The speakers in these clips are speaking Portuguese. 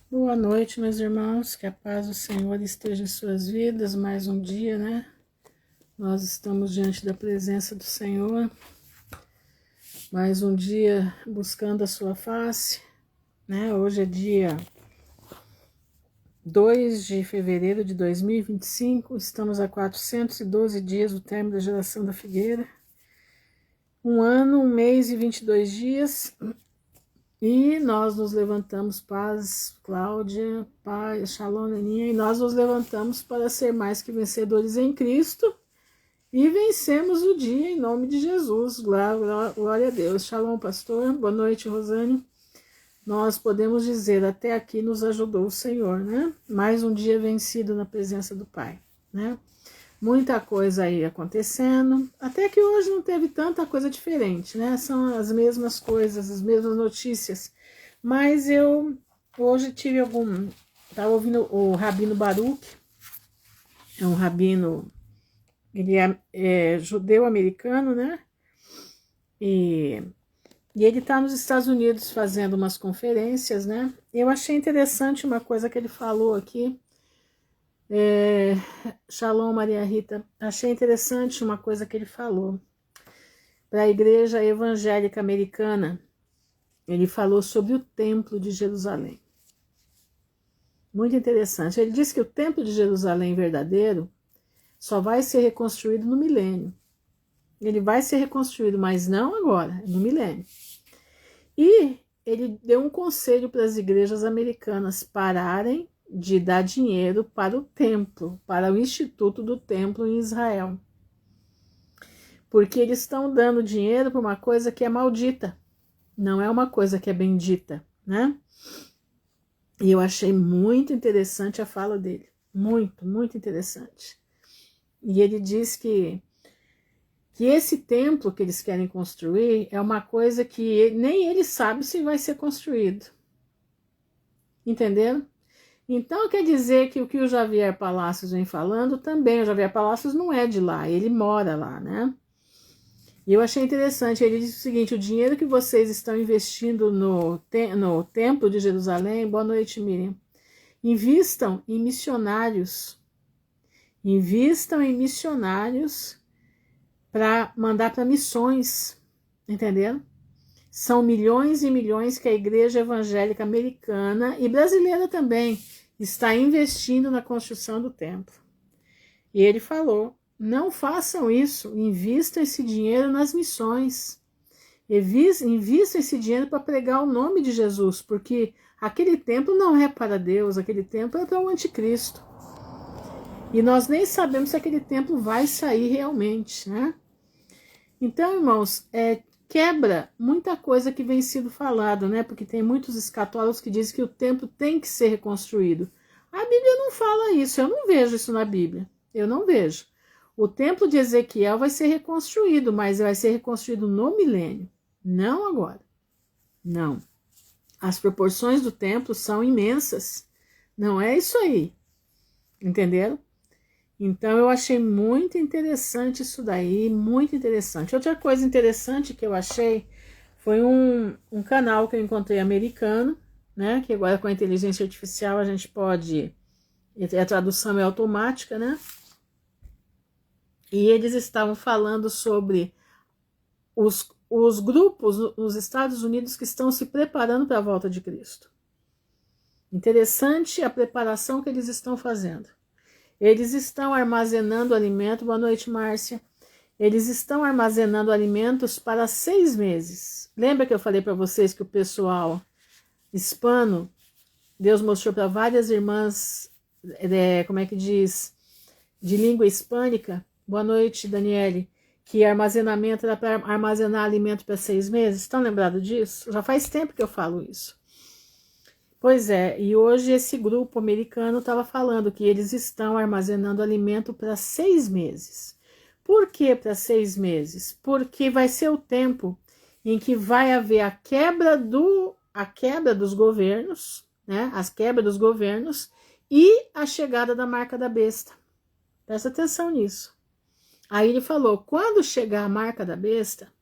Boa noite, meus irmãos, que a paz do Senhor esteja em suas vidas, mais um dia, né? Nós estamos diante da presença do Senhor, mais um dia buscando a sua face, né? Hoje é dia 2 de fevereiro de 2025, estamos a 412 dias do término da geração da figueira, um ano, um mês e 22 dias. E nós nos levantamos, paz, Cláudia, paz, Shalom, Leninha, e nós nos levantamos para ser mais que vencedores em Cristo e vencemos o dia em nome de Jesus. Glória a Deus. Shalom, pastor. Boa noite, Rosane. Nós podemos dizer, até aqui nos ajudou o Senhor, né? Mais um dia vencido na presença do Pai, né? Muita coisa aí acontecendo, até que hoje não teve tanta coisa diferente, né? São as mesmas coisas, as mesmas notícias. Mas eu hoje tive estava ouvindo o Rabino Baruch, é um rabino, ele é judeu-americano, né? E ele está nos Estados Unidos fazendo umas conferências, né? Eu achei interessante uma coisa que ele falou aqui. Shalom, Maria Rita. Achei interessante uma coisa que ele falou. Para a Igreja Evangélica Americana, ele falou sobre o Templo de Jerusalém. Muito interessante. Ele disse que o Templo de Jerusalém verdadeiro só vai ser reconstruído no milênio. Ele vai ser reconstruído, mas não agora, no milênio. E ele deu um conselho para as igrejas americanas pararem de dar dinheiro para o templo, para o Instituto do Templo em Israel. Porque eles estão dando dinheiro para uma coisa que é maldita, não é uma coisa que é bendita, né? E eu achei muito interessante a fala dele, muito, muito interessante. E ele diz que esse templo que eles querem construir é uma coisa que nem ele sabe se vai ser construído. Entenderam? Então quer dizer que o que o Javier Palacios vem falando também, o Javier Palacios não é de lá, ele mora lá, né? E eu achei interessante, ele disse o seguinte, o dinheiro que vocês estão investindo no Templo de Jerusalém, boa noite, Miriam, invistam em missionários para mandar para missões, entenderam? São milhões e milhões que a Igreja Evangélica Americana e brasileira também está investindo na construção do templo. E ele falou, não façam isso, invistam esse dinheiro nas missões, invistam esse dinheiro para pregar o nome de Jesus, porque aquele templo não é para Deus, aquele templo é para o anticristo. E nós nem sabemos se aquele templo vai sair realmente, né? Então, irmãos, quebra muita coisa que vem sido falado, né? Porque tem muitos escatólogos que dizem que o templo tem que ser reconstruído. A Bíblia não fala isso, eu não vejo isso na Bíblia. Eu não vejo. O templo de Ezequiel vai ser reconstruído, mas vai ser reconstruído no milênio, não agora. Não. As proporções do templo são imensas. Não é isso aí. Entenderam? Então eu achei muito interessante isso daí, muito interessante. Outra coisa interessante que eu achei foi um canal que eu encontrei americano, né? Que agora com a inteligência artificial a gente pode, a tradução é automática, né? E eles estavam falando sobre os grupos nos Estados Unidos que estão se preparando para a volta de Cristo. Interessante a preparação que eles estão fazendo. Eles estão armazenando alimento, boa noite, Márcia. Eles estão armazenando alimentos para 6 meses. Lembra que eu falei para vocês que o pessoal hispano, Deus mostrou para várias irmãs, como é que diz, de língua hispânica, boa noite, Daniele, que armazenamento era para armazenar alimento para 6 meses? Estão lembrados disso? Já faz tempo que eu falo isso. Pois é, e hoje esse grupo americano estava falando que eles estão armazenando alimento para 6 meses. Por que para 6 meses? Porque vai ser o tempo em que vai haver a quebra dos governos, né? As quebras dos governos e a chegada da marca da besta. Presta atenção nisso. Aí ele falou, quando chegar a marca da besta,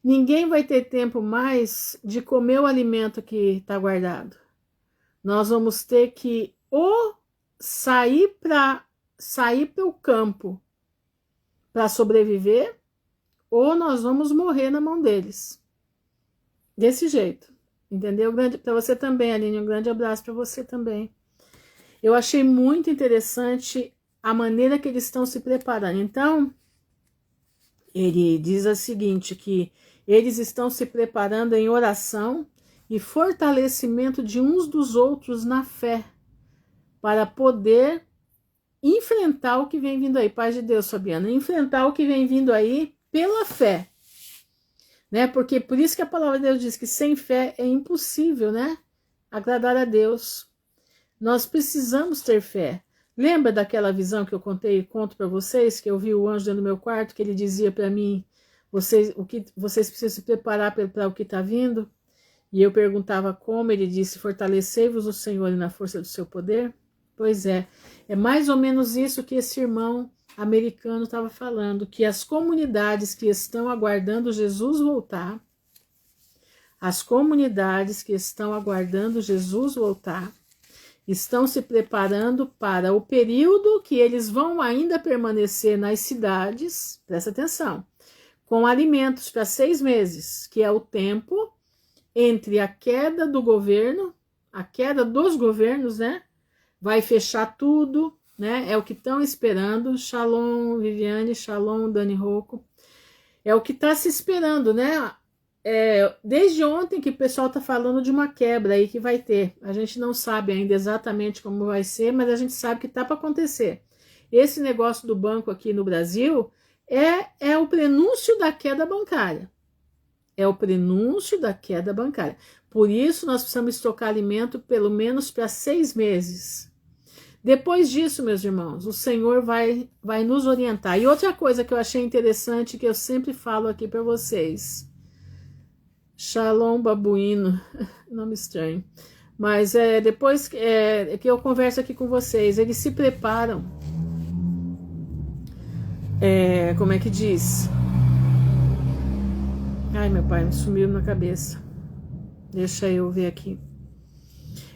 ninguém vai ter tempo mais de comer o alimento que está guardado. Nós vamos ter que ou sair para o campo para sobreviver, ou nós vamos morrer na mão deles. Desse jeito. Entendeu? Para você também, Aline, um grande abraço para você também. Eu achei muito interessante a maneira que eles estão se preparando. Então, ele diz o seguinte, que eles estão se preparando em oração e fortalecimento de uns dos outros na fé, para poder enfrentar o que vem vindo aí. Paz de Deus, Fabiana, enfrentar o que vem vindo aí pela fé, né? Porque por isso que a palavra de Deus diz que sem fé é impossível, né? Agradar a Deus. Nós precisamos ter fé. Lembra daquela visão que eu conto para vocês, que eu vi o anjo dentro do meu quarto, que ele dizia para mim, vocês precisam se preparar para o que está vindo? E eu perguntava como, ele disse, fortalecei-vos o Senhor e na força do seu poder. Pois é mais ou menos isso que esse irmão americano estava falando, que as comunidades que estão aguardando Jesus voltar, estão se preparando para o período que eles vão ainda permanecer nas cidades, presta atenção, com alimentos para 6 meses, que é o tempo entre a queda do governo, a queda dos governos, né? Vai fechar tudo, né? É o que estão esperando. Shalom, Viviane, shalom, Dani Rocco. É o que está se esperando, né? Desde ontem que o pessoal está falando de uma quebra aí que vai ter. A gente não sabe ainda exatamente como vai ser, mas a gente sabe que está para acontecer. Esse negócio do banco aqui no Brasil é o prenúncio da queda bancária. É o prenúncio da queda bancária. Por isso, nós precisamos estocar alimento pelo menos para 6 meses. Depois disso, meus irmãos, o Senhor vai nos orientar. E outra coisa que eu achei interessante, que eu sempre falo aqui para vocês. Shalom Babuíno, nome estranho. Mas depois que eu converso aqui com vocês, eles se preparam. Como é que diz? Ai, meu pai, me sumiu na cabeça. Deixa eu ver aqui.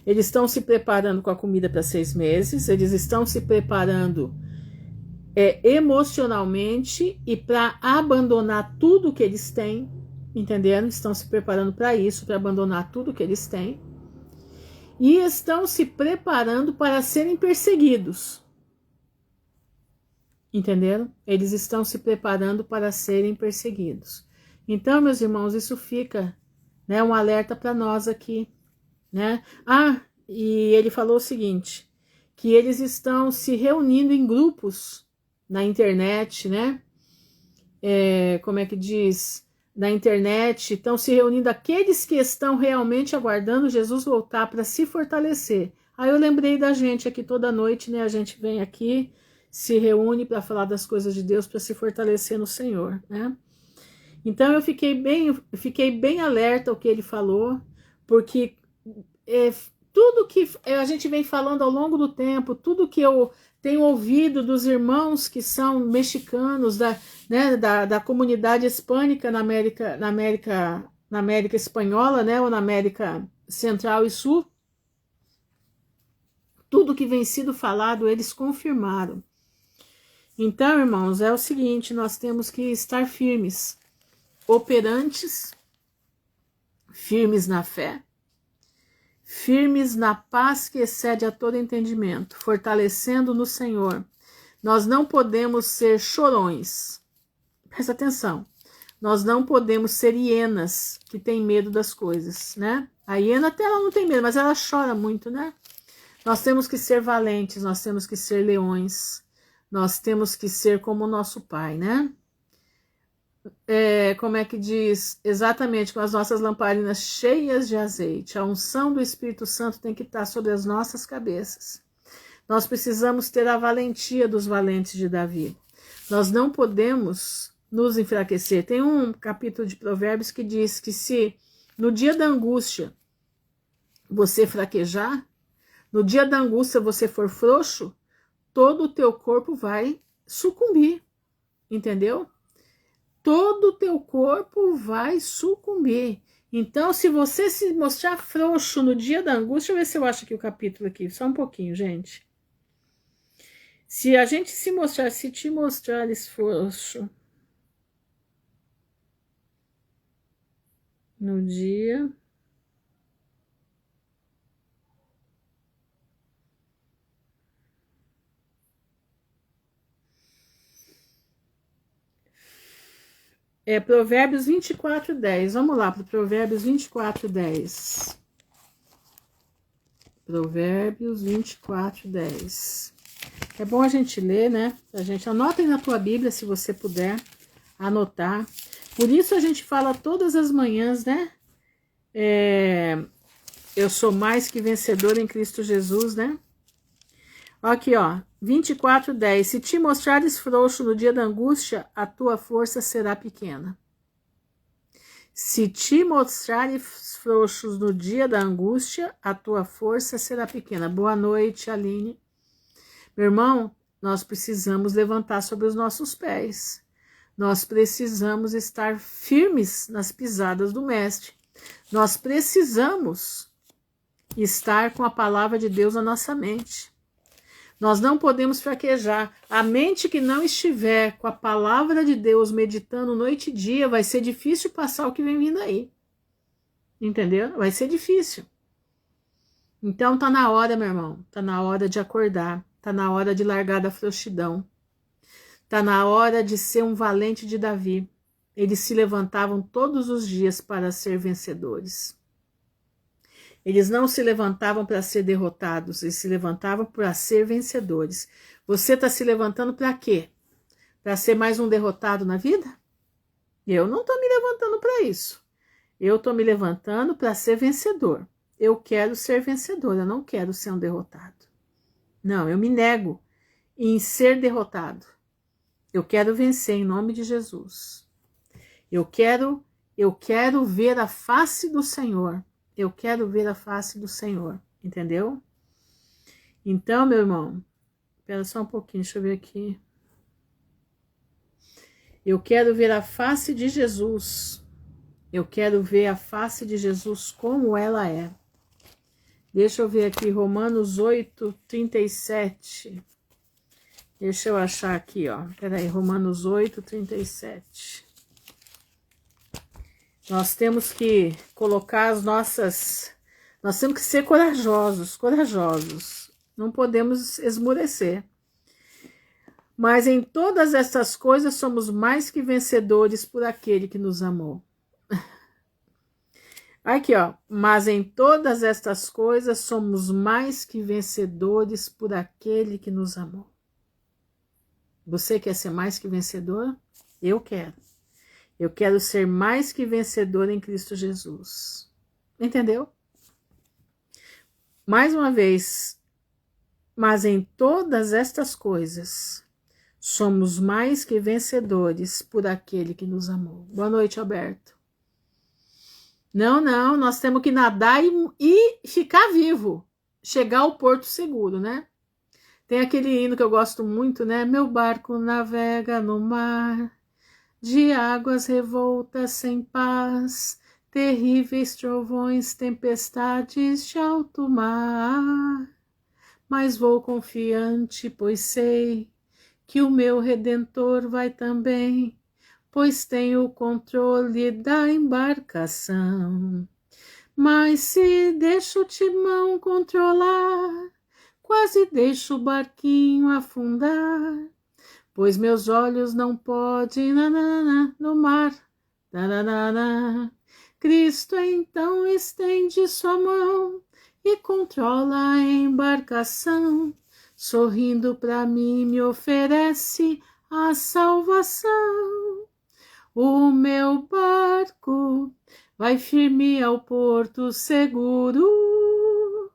Eles estão se preparando com a comida para 6 meses, eles estão se preparando emocionalmente e para abandonar tudo que eles têm, entenderam? Estão se preparando para isso, para abandonar tudo que eles têm. E estão se preparando para serem perseguidos. Entenderam? Eles estão se preparando para serem perseguidos. Então, meus irmãos, isso fica, né, um alerta para nós aqui, né? E ele falou o seguinte, que eles estão se reunindo em grupos na internet, né? Como é que diz? Na internet, estão se reunindo aqueles que estão realmente aguardando Jesus voltar para se fortalecer. Aí eu lembrei da gente aqui toda noite, né? A gente vem aqui, se reúne para falar das coisas de Deus, para se fortalecer no Senhor, né? Então eu fiquei bem alerta ao que ele falou, porque tudo que a gente vem falando ao longo do tempo, tudo que eu tenho ouvido dos irmãos que são mexicanos, da comunidade hispânica na América Espanhola, né, ou na América Central e Sul, tudo que vem sido falado, eles confirmaram. Então, irmãos, é o seguinte, nós temos que estar firmes, operantes, firmes na fé, firmes na paz que excede a todo entendimento, fortalecendo no Senhor. Nós não podemos ser chorões. Presta atenção. Nós não podemos ser hienas que têm medo das coisas, né? A hiena até ela não tem medo, mas ela chora muito, né? Nós temos que ser valentes, nós temos que ser leões, nós temos que ser como o nosso Pai, né? Como é que diz? Exatamente, com as nossas lamparinas cheias de azeite. A unção do Espírito Santo tem que estar sobre as nossas cabeças. Nós precisamos ter a valentia dos valentes de Davi. Nós não podemos nos enfraquecer. Tem um capítulo de Provérbios que diz que se no dia da angústia você fraquejar, no dia da angústia você for frouxo, todo o teu corpo vai sucumbir. Entendeu? Todo o teu corpo vai sucumbir. Então, se você se mostrar frouxo no dia da angústia, deixa eu ver se eu acho aqui o capítulo aqui, só um pouquinho, gente. Se a gente se mostrar, se te mostrares frouxo no dia Provérbios 24:10. Vamos lá para o Provérbios 24:10. Provérbios 24:10. É bom a gente ler, né? A gente anota aí na tua Bíblia, se você puder anotar. Por isso a gente fala todas as manhãs, né? Eu sou mais que vencedor em Cristo Jesus, né? Aqui, ó, 24:10. Se te mostrares frouxo no dia da angústia, a tua força será pequena. Se te mostrares frouxos no dia da angústia, a tua força será pequena. Boa noite, Aline. Meu irmão, nós precisamos levantar sobre os nossos pés. Nós precisamos estar firmes nas pisadas do Mestre. Nós precisamos estar com a palavra de Deus na nossa mente. Nós não podemos fraquejar. A mente que não estiver com a palavra de Deus meditando noite e dia, vai ser difícil passar o que vem vindo aí. Entendeu? Vai ser difícil. Então tá na hora, meu irmão. Tá na hora de acordar. Tá na hora de largar da frouxidão. Tá na hora de ser um valente de Davi. Eles se levantavam todos os dias para ser vencedores. Eles não se levantavam para ser derrotados, eles se levantavam para ser vencedores. Você está se levantando para quê? Para ser mais um derrotado na vida? Eu não estou me levantando para isso. Eu estou me levantando para ser vencedor. Eu quero ser vencedor, eu não quero ser um derrotado. Não, eu me nego em ser derrotado. Eu quero vencer em nome de Jesus. Eu quero ver a face do Senhor. Eu quero ver a face do Senhor, entendeu? Então, meu irmão, espera só um pouquinho, deixa eu ver aqui. Eu quero ver a face de Jesus. Eu quero ver a face de Jesus como ela é. Deixa eu ver aqui, Romanos 8:37. Deixa eu achar aqui, ó. Peraí, Romanos 8:37. Nós temos que colocar as nossas... Nós temos que ser corajosos, corajosos. Não podemos esmorecer. Mas em todas essas coisas somos mais que vencedores por aquele que nos amou. Aqui, ó. Mas em todas estas coisas somos mais que vencedores por aquele que nos amou. Você quer ser mais que vencedor? Eu quero. Eu quero ser mais que vencedor em Cristo Jesus. Entendeu? Mais uma vez, mas em todas estas coisas, somos mais que vencedores por aquele que nos amou. Boa noite, Alberto. Não, nós temos que nadar e ficar vivo. Chegar ao porto seguro, né? Tem aquele hino que eu gosto muito, né? Meu barco navega no mar de águas revoltas sem paz, terríveis trovões, tempestades de alto mar. Mas vou confiante, pois sei que o meu Redentor vai também, pois tem o controle da embarcação. Mas se deixo o timão controlar, quase deixo o barquinho afundar, pois meus olhos não podem no mar. Cristo então estende sua mão e controla a embarcação. Sorrindo para mim me oferece a salvação. O meu barco vai firme ao porto seguro,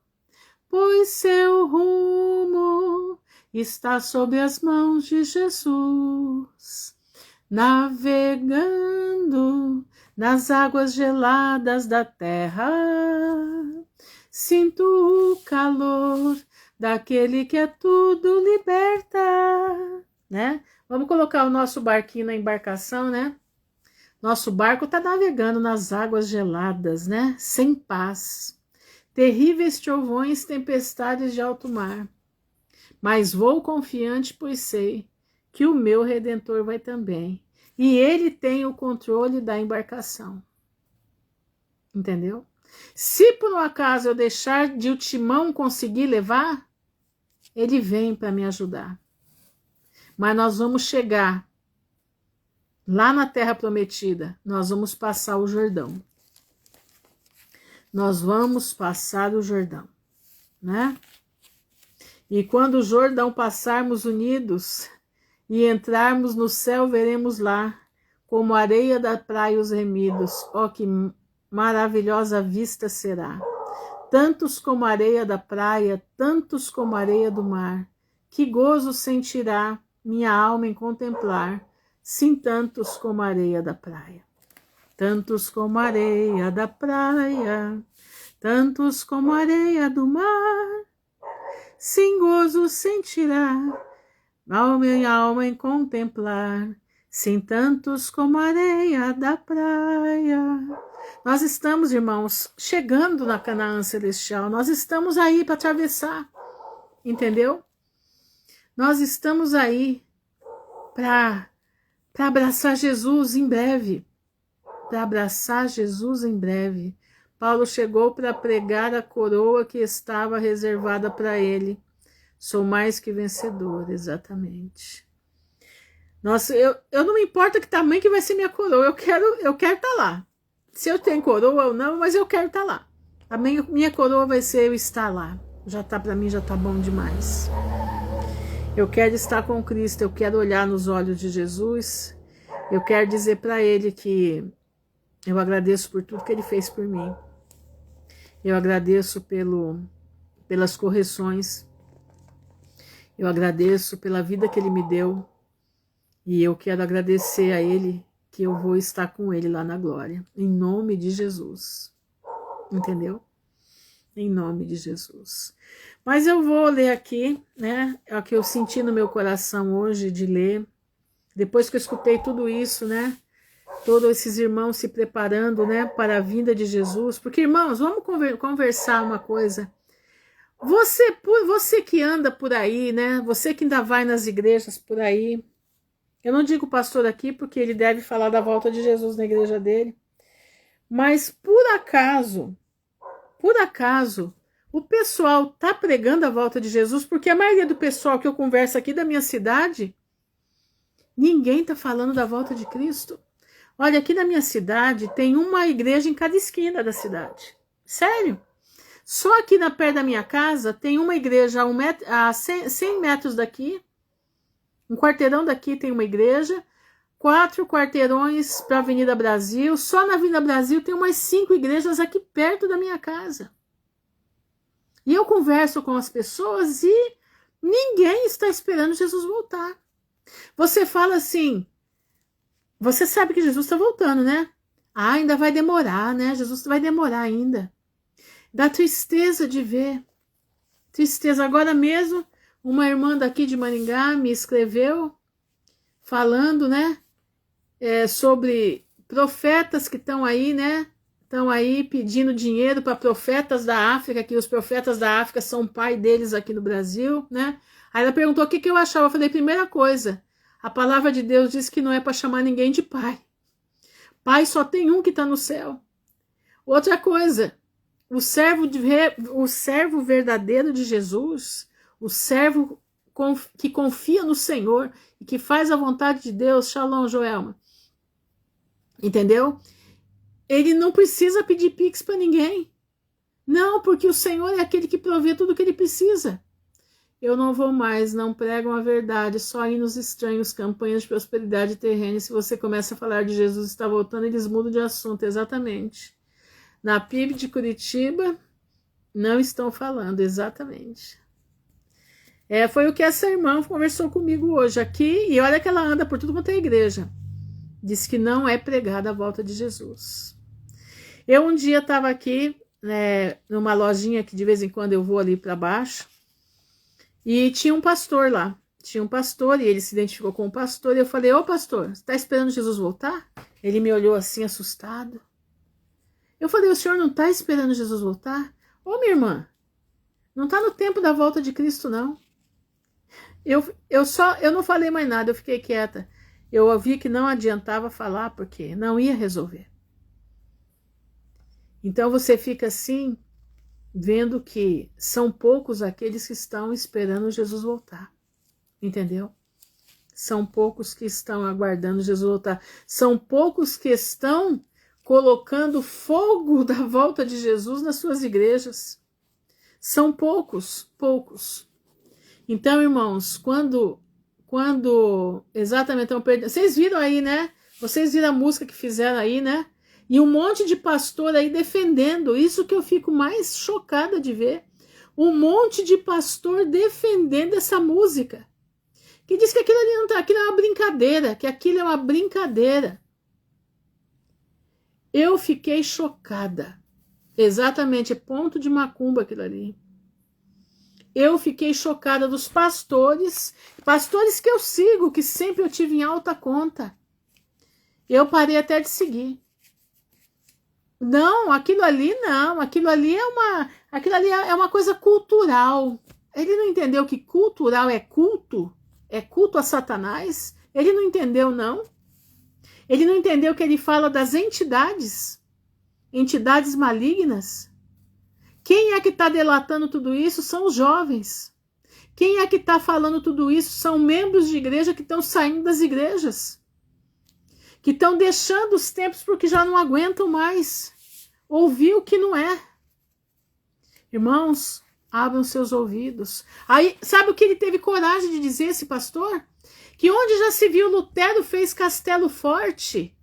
pois seu rumo está sob as mãos de Jesus. Navegando nas águas geladas da terra, sinto o calor daquele que a tudo liberta, né? Vamos colocar o nosso barquinho na embarcação, né? Nosso barco está navegando nas águas geladas, né? Sem paz. Terríveis trovões, tempestades de alto mar. Mas vou confiante, pois sei que o meu Redentor vai também. E ele tem o controle da embarcação. Entendeu? Se por um acaso eu deixar de o timão conseguir levar, ele vem para me ajudar. Mas nós vamos chegar lá na Terra Prometida, nós vamos passar o Jordão. Nós vamos passar o Jordão, né? E quando o Jordão passarmos unidos e entrarmos no céu, veremos lá, como areia da praia os remidos. Ó, que maravilhosa vista será! Tantos como a areia da praia, tantos como a areia do mar. Que gozo sentirá minha alma em contemplar, sim, tantos como a areia da praia. Tantos como a areia da praia, tantos como a areia do mar. Sim, gozo sentirá minha alma em contemplar, sim, tantos como a areia da praia. Nós estamos, irmãos, chegando na Canaã Celestial. Nós estamos aí para atravessar, entendeu? Nós estamos aí para abraçar Jesus em breve. Para abraçar Jesus em breve. Paulo chegou para pregar a coroa que estava reservada para ele. Sou mais que vencedor, exatamente. Nossa, eu não me importa que tamanho que vai ser minha coroa, eu quero estar lá. Se eu tenho coroa ou não, mas eu quero estar lá. A minha coroa vai ser eu estar lá. Já tá, para mim já tá bom demais. Eu quero estar com Cristo, eu quero olhar nos olhos de Jesus. Eu quero dizer para ele que eu agradeço por tudo que ele fez por mim. Eu agradeço pelas correções. Eu agradeço pela vida que ele me deu. E eu quero agradecer a ele que eu vou estar com ele lá na glória. Em nome de Jesus. Entendeu? Em nome de Jesus. Mas eu vou ler aqui, né? É o que eu senti no meu coração hoje de ler. Depois que eu escutei tudo isso, né? Todos esses irmãos se preparando, né? Para a vinda de Jesus. Porque, irmãos, vamos conversar uma coisa. Você que anda por aí, né? Você que ainda vai nas igrejas por aí. Eu não digo pastor aqui porque ele deve falar da volta de Jesus na igreja dele. Mas por acaso, o pessoal tá pregando a volta de Jesus, porque a maioria do pessoal que eu converso aqui da minha cidade, ninguém tá falando da volta de Cristo. Olha, aqui na minha cidade tem uma igreja em cada esquina da cidade. Sério? Só aqui perto da minha casa tem uma igreja a 100 metros daqui. Um quarteirão daqui tem uma igreja, 4 quarteirões para a Avenida Brasil. Só na Avenida Brasil tem umas 5 igrejas aqui perto da minha casa. E eu converso com as pessoas e ninguém está esperando Jesus voltar. Você fala assim, você sabe que Jesus está voltando, né? Ah, ainda vai demorar, né? Jesus vai demorar ainda. Dá tristeza de ver. Tristeza. Agora mesmo, uma irmã daqui de Maringá me escreveu falando, né, sobre profetas que estão aí, né, estão aí pedindo dinheiro para profetas da África, que os profetas da África são pai deles aqui no Brasil, né. Aí ela perguntou o que eu achava. Eu falei, primeira coisa, a palavra de Deus diz que não é para chamar ninguém de pai. Pai só tem um que está no céu. Outra coisa, o servo verdadeiro de Jesus, o servo que confia no Senhor e que faz a vontade de Deus, Shalom, Joelma, entendeu? Ele não precisa pedir pix para ninguém. Não, porque o Senhor é aquele que provê tudo o que ele precisa. Eu não vou mais, não pregam a verdade, só hinos estranhos, campanhas de prosperidade terrena. E se você começa a falar de Jesus está voltando, eles mudam de assunto, exatamente. Na PIB de Curitiba, não estão falando, exatamente. Foi o que essa irmã conversou comigo hoje aqui, e olha que ela anda por tudo quanto é igreja. Diz que não é pregada a volta de Jesus. Eu um dia estava aqui, numa lojinha que de vez em quando eu vou ali para baixo, e tinha um pastor lá. Tinha um pastor, e ele se identificou com o pastor, e eu falei, ô pastor, você está esperando Jesus voltar? Ele me olhou assim, assustado. Eu falei, o senhor não está esperando Jesus voltar? Ô, minha irmã, não está no tempo da volta de Cristo, não. Eu não falei mais nada, eu fiquei quieta. Eu vi que não adiantava falar, porque não ia resolver. Então você fica assim, vendo que são poucos aqueles que estão esperando Jesus voltar. Entendeu? São poucos que estão aguardando Jesus voltar. São poucos que estão colocando fogo da volta de Jesus nas suas igrejas. São poucos. Então, irmãos, quando exatamente estão perdendo... Vocês viram aí, né? Vocês viram a música que fizeram aí, né? E um monte de pastor aí defendendo. Isso que eu fico mais chocada de ver. Um monte de pastor defendendo essa música. Que diz que aquilo ali não tá, aquilo é uma brincadeira, que aquilo é uma brincadeira. Eu fiquei chocada. Exatamente, é ponto de macumba aquilo ali. Eu fiquei chocada dos pastores que eu sigo, que sempre eu tive em alta conta. Eu parei até de seguir. Não, aquilo ali não, aquilo ali é uma coisa cultural. Ele não entendeu que cultural é culto? É culto a Satanás? Ele não entendeu, não. Ele não entendeu que ele fala das entidades malignas. Quem é que está delatando tudo isso? São os jovens. Quem é que está falando tudo isso? São membros de igreja que estão saindo das igrejas. Que estão deixando os templos porque já não aguentam mais ouvir o que não é. Irmãos, abram seus ouvidos. Aí, sabe o que ele teve coragem de dizer, esse pastor? Que onde já se viu Lutero fez Castelo Forte.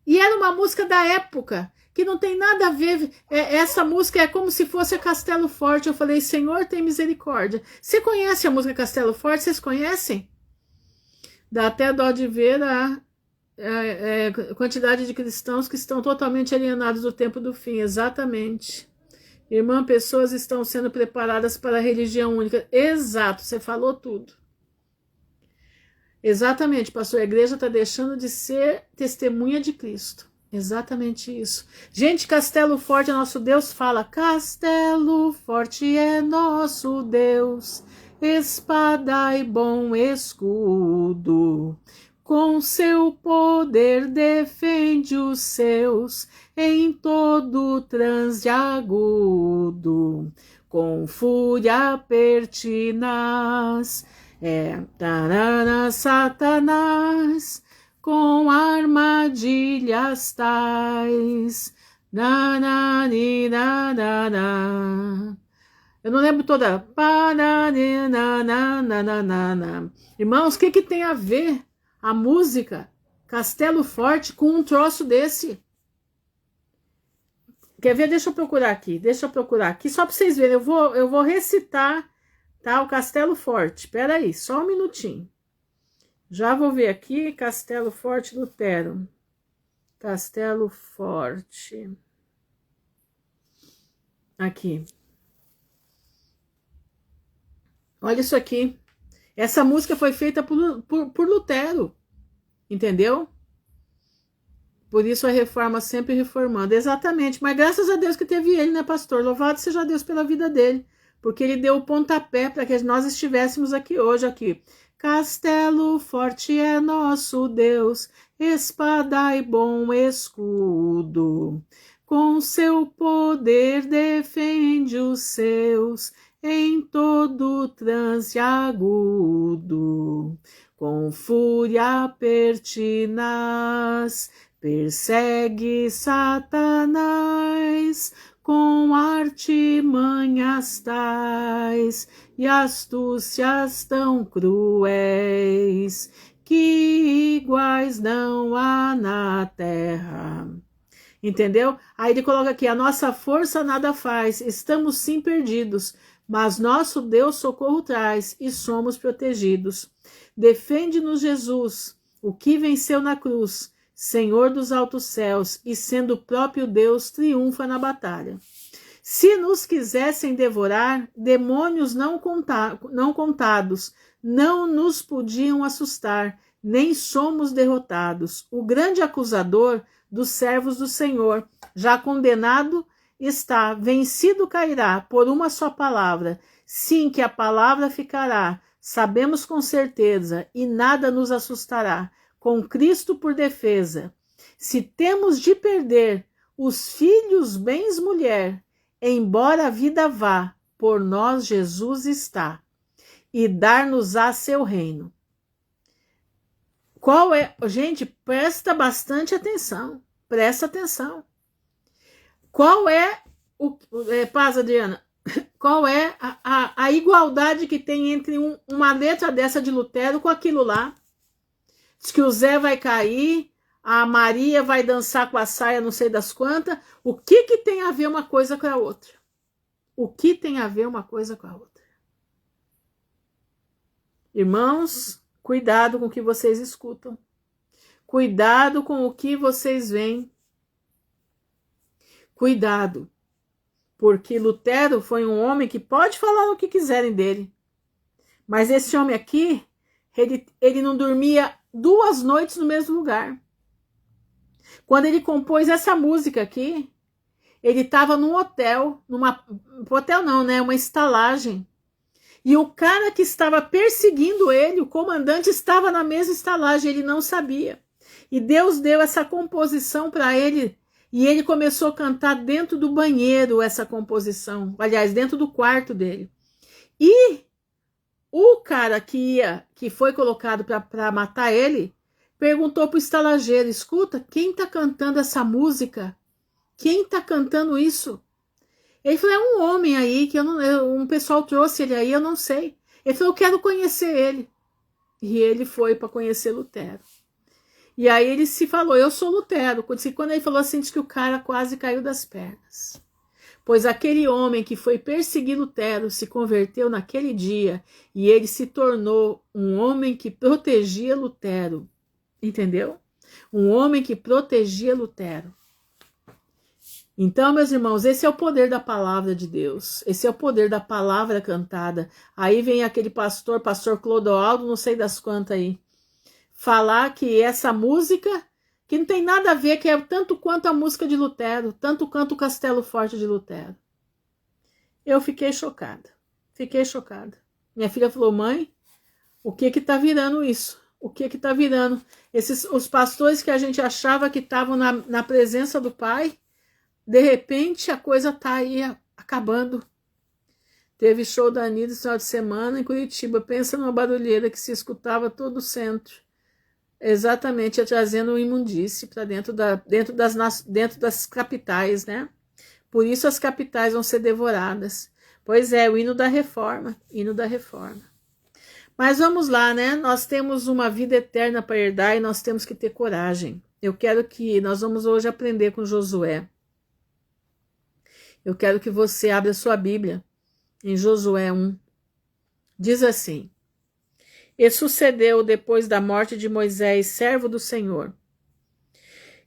E era uma música da época, que não tem nada a ver. Essa música é como se fosse Castelo Forte. Eu falei, Senhor, tem misericórdia. Você conhece a música Castelo Forte? Vocês conhecem? Dá até dó de ver a quantidade de cristãos que estão totalmente alienados do tempo do fim. Exatamente. Irmã, pessoas estão sendo preparadas para a religião única. Exato, você falou tudo. Exatamente, pastor, a igreja está deixando de ser testemunha de Cristo. Exatamente isso. Gente, Castelo Forte é nosso Deus, fala, Castelo Forte é nosso Deus, espada e bom escudo. Com seu poder defende os seus em todo transe agudo. Com fúria pertinaz, Satanás, com armadilhas tais. Eu não lembro toda. Irmãos, o que tem a ver a música Castelo Forte com um troço desse? Quer ver? Deixa eu procurar aqui, só para vocês verem. Eu vou recitar, tá, o Castelo Forte. Espera aí, só um minutinho. Já vou ver aqui, Castelo Forte Lutero. Castelo Forte. Aqui. Olha isso aqui. Essa música foi feita por Lutero. Entendeu? Por isso a reforma sempre reformando. Exatamente. Mas graças a Deus que teve ele, né, pastor? Louvado seja Deus pela vida dele. Porque ele deu o pontapé para que nós estivéssemos aqui hoje. Aqui. Castelo forte é nosso Deus, espada e bom escudo. Com seu poder defende os seus em todo transe agudo. Com fúria pertinaz, persegue Satanás, com artimanhas tais e astúcias tão cruéis, que iguais não há na terra. Entendeu? Aí ele coloca aqui, a nossa força nada faz, estamos sim perdidos, mas nosso Deus socorro traz e somos protegidos. Defende-nos Jesus, o que venceu na cruz, Senhor dos altos céus, e sendo o próprio Deus, triunfa na batalha. Se nos quisessem devorar, demônios não contados, não nos podiam assustar, nem somos derrotados. O grande acusador dos servos do Senhor, já condenado está, vencido cairá por uma só palavra. Sim, que a palavra ficará, sabemos com certeza, e nada nos assustará, com Cristo por defesa. Se temos de perder os filhos, bens, mulher, embora a vida vá, por nós Jesus está, e dar-nos-á seu reino. Qual é? Gente, presta bastante atenção. Presta atenção. Qual é Paz, Adriana? Qual é a igualdade que tem entre uma letra dessa de Lutero com aquilo lá? Diz que o Zé vai cair, a Maria vai dançar com a saia não sei das quantas. O que tem a ver uma coisa com a outra? O que tem a ver uma coisa com a outra? Irmãos, cuidado com o que vocês escutam. Cuidado com o que vocês veem. Cuidado. Porque Lutero foi um homem que pode falar o que quiserem dele. Mas esse homem aqui, ele não dormia 2 noites no mesmo lugar. Quando ele compôs essa música aqui, ele estava num hotel, hotel não, né? Uma estalagem. E o cara que estava perseguindo ele, o comandante, estava na mesma estalagem, ele não sabia. E Deus deu essa composição para ele, e ele começou a cantar dentro do banheiro essa composição, aliás, dentro do quarto dele. E o cara que foi colocado para matar ele, perguntou para o estalageiro: escuta, quem está cantando essa música? Quem está cantando isso? Ele falou: é um homem aí, que um pessoal trouxe ele aí, eu não sei. Ele falou: eu quero conhecer ele. E ele foi para conhecer Lutero. E aí ele se falou: eu sou Lutero. Quando ele falou assim, diz que o cara quase caiu das pernas. Pois aquele homem que foi perseguir Lutero se converteu naquele dia e ele se tornou um homem que protegia Lutero. Entendeu? Um homem que protegia Lutero. Então, meus irmãos, esse é o poder da palavra de Deus. Esse é o poder da palavra cantada. Aí vem aquele pastor Clodoaldo, não sei das quantas aí, falar que essa música, que não tem nada a ver, que é tanto quanto a música de Lutero, tanto quanto o Castelo Forte de Lutero. Eu fiquei chocada. Fiquei chocada. Minha filha falou: mãe, o que tá virando isso? O que tá virando? Os pastores que a gente achava que estavam na presença do Pai, de repente a coisa tá aí acabando. Teve show da Anitta esse final de semana em Curitiba. Pensa numa barulheira que se escutava todo o centro. Exatamente, trazendo imundície para dentro das capitais, né? Por isso as capitais vão ser devoradas. Pois é, o hino da reforma. Hino da reforma. Mas vamos lá, né? Nós temos uma vida eterna para herdar e nós temos que ter coragem. Nós vamos hoje aprender com Josué. Eu quero que você abra sua Bíblia em Josué 1. Diz assim: e sucedeu depois da morte de Moisés, servo do Senhor,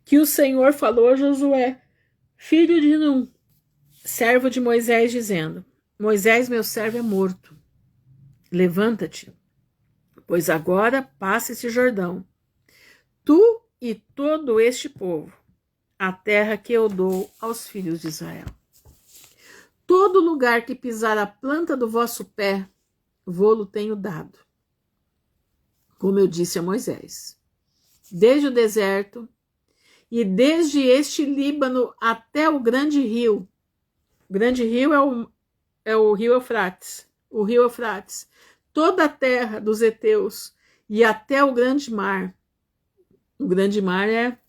que o Senhor falou a Josué, filho de Num, servo de Moisés, dizendo: Moisés, meu servo, é morto. Levanta-te, pois agora passa esse Jordão, tu e todo este povo, a terra que eu dou aos filhos de Israel. Todo lugar que pisar a planta do vosso pé, vô-lo tenho dado, como eu disse a Moisés. Desde o deserto e desde este Líbano até o grande rio. O grande rio é o rio Eufrates. O rio Eufrates. Toda a terra dos heteus e até o grande mar. O grande mar é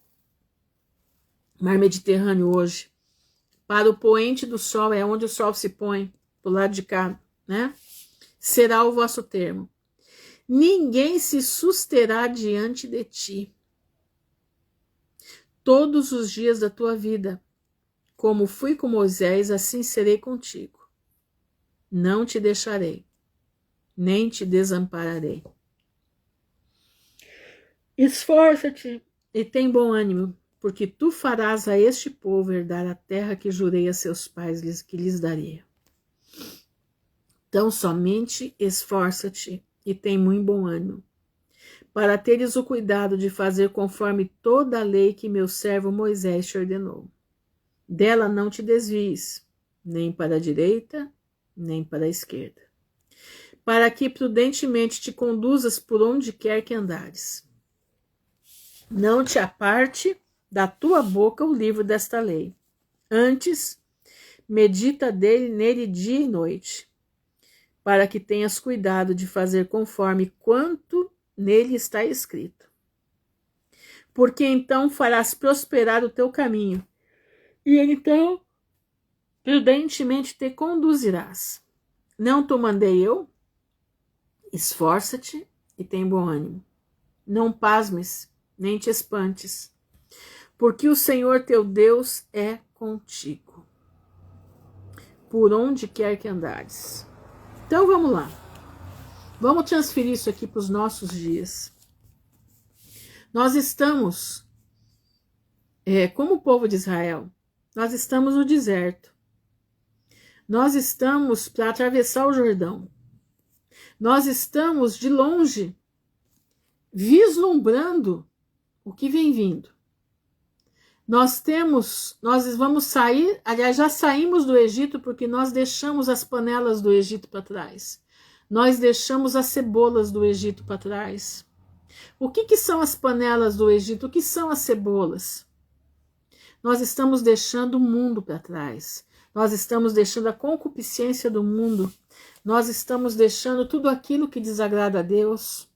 mar Mediterrâneo hoje. Para o poente do sol, é onde o sol se põe, do lado de cá, né? Será o vosso termo. Ninguém se susterá diante de ti todos os dias da tua vida. Como fui com Moisés, assim serei contigo. Não te deixarei, nem te desampararei. Esforça-te e tem bom ânimo, porque tu farás a este povo herdar a terra que jurei a seus pais que lhes daria. Então somente esforça-te e tem muito bom ânimo, para teres o cuidado de fazer conforme toda a lei que meu servo Moisés te ordenou. Dela não te desvies, nem para a direita, nem para a esquerda, para que prudentemente te conduzas por onde quer que andares. Não te aparte da tua boca o livro desta lei. Antes, medita nele dia e noite, para que tenhas cuidado de fazer conforme quanto nele está escrito. Porque então farás prosperar o teu caminho, e então prudentemente te conduzirás. Não te mandei eu? Esforça-te e tem bom ânimo. Não pasmes, nem te espantes, porque o Senhor teu Deus é contigo, por onde quer que andares. Então vamos lá. Vamos transferir isso aqui para os nossos dias. Nós estamos, como o povo de Israel, nós estamos no deserto. Nós estamos para atravessar o Jordão. Nós estamos de longe, vislumbrando o que vem vindo. Nós vamos sair, aliás, já saímos do Egito porque nós deixamos as panelas do Egito para trás. Nós deixamos as cebolas do Egito para trás. O que são as panelas do Egito? O que são as cebolas? Nós estamos deixando o mundo para trás. Nós estamos deixando a concupiscência do mundo. Nós estamos deixando tudo aquilo que desagrada a Deus.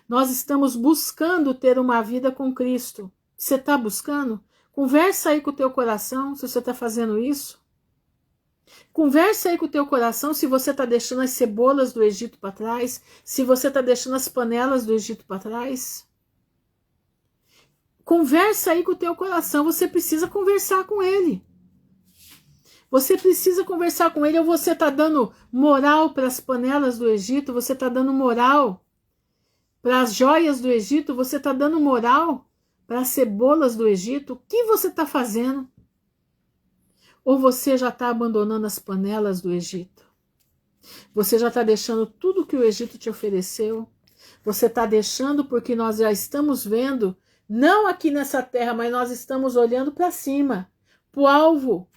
Nós estamos buscando ter uma vida com Cristo. Você está buscando? Conversa aí com o teu coração se você está fazendo isso. Conversa aí com o teu coração se você está deixando as cebolas do Egito para trás, se você está deixando as panelas do Egito para trás. Conversa aí com o teu coração, você precisa conversar com ele. Você precisa conversar com ele, ou você está dando moral para as panelas do Egito, você está dando moral para as joias do Egito, você está dando moral para as cebolas do Egito. O que você está fazendo? Ou você já está abandonando as panelas do Egito? Você já está deixando tudo que o Egito te ofereceu? Você está deixando porque nós já estamos vendo, não aqui nessa terra, mas nós estamos olhando para cima, para o alvo.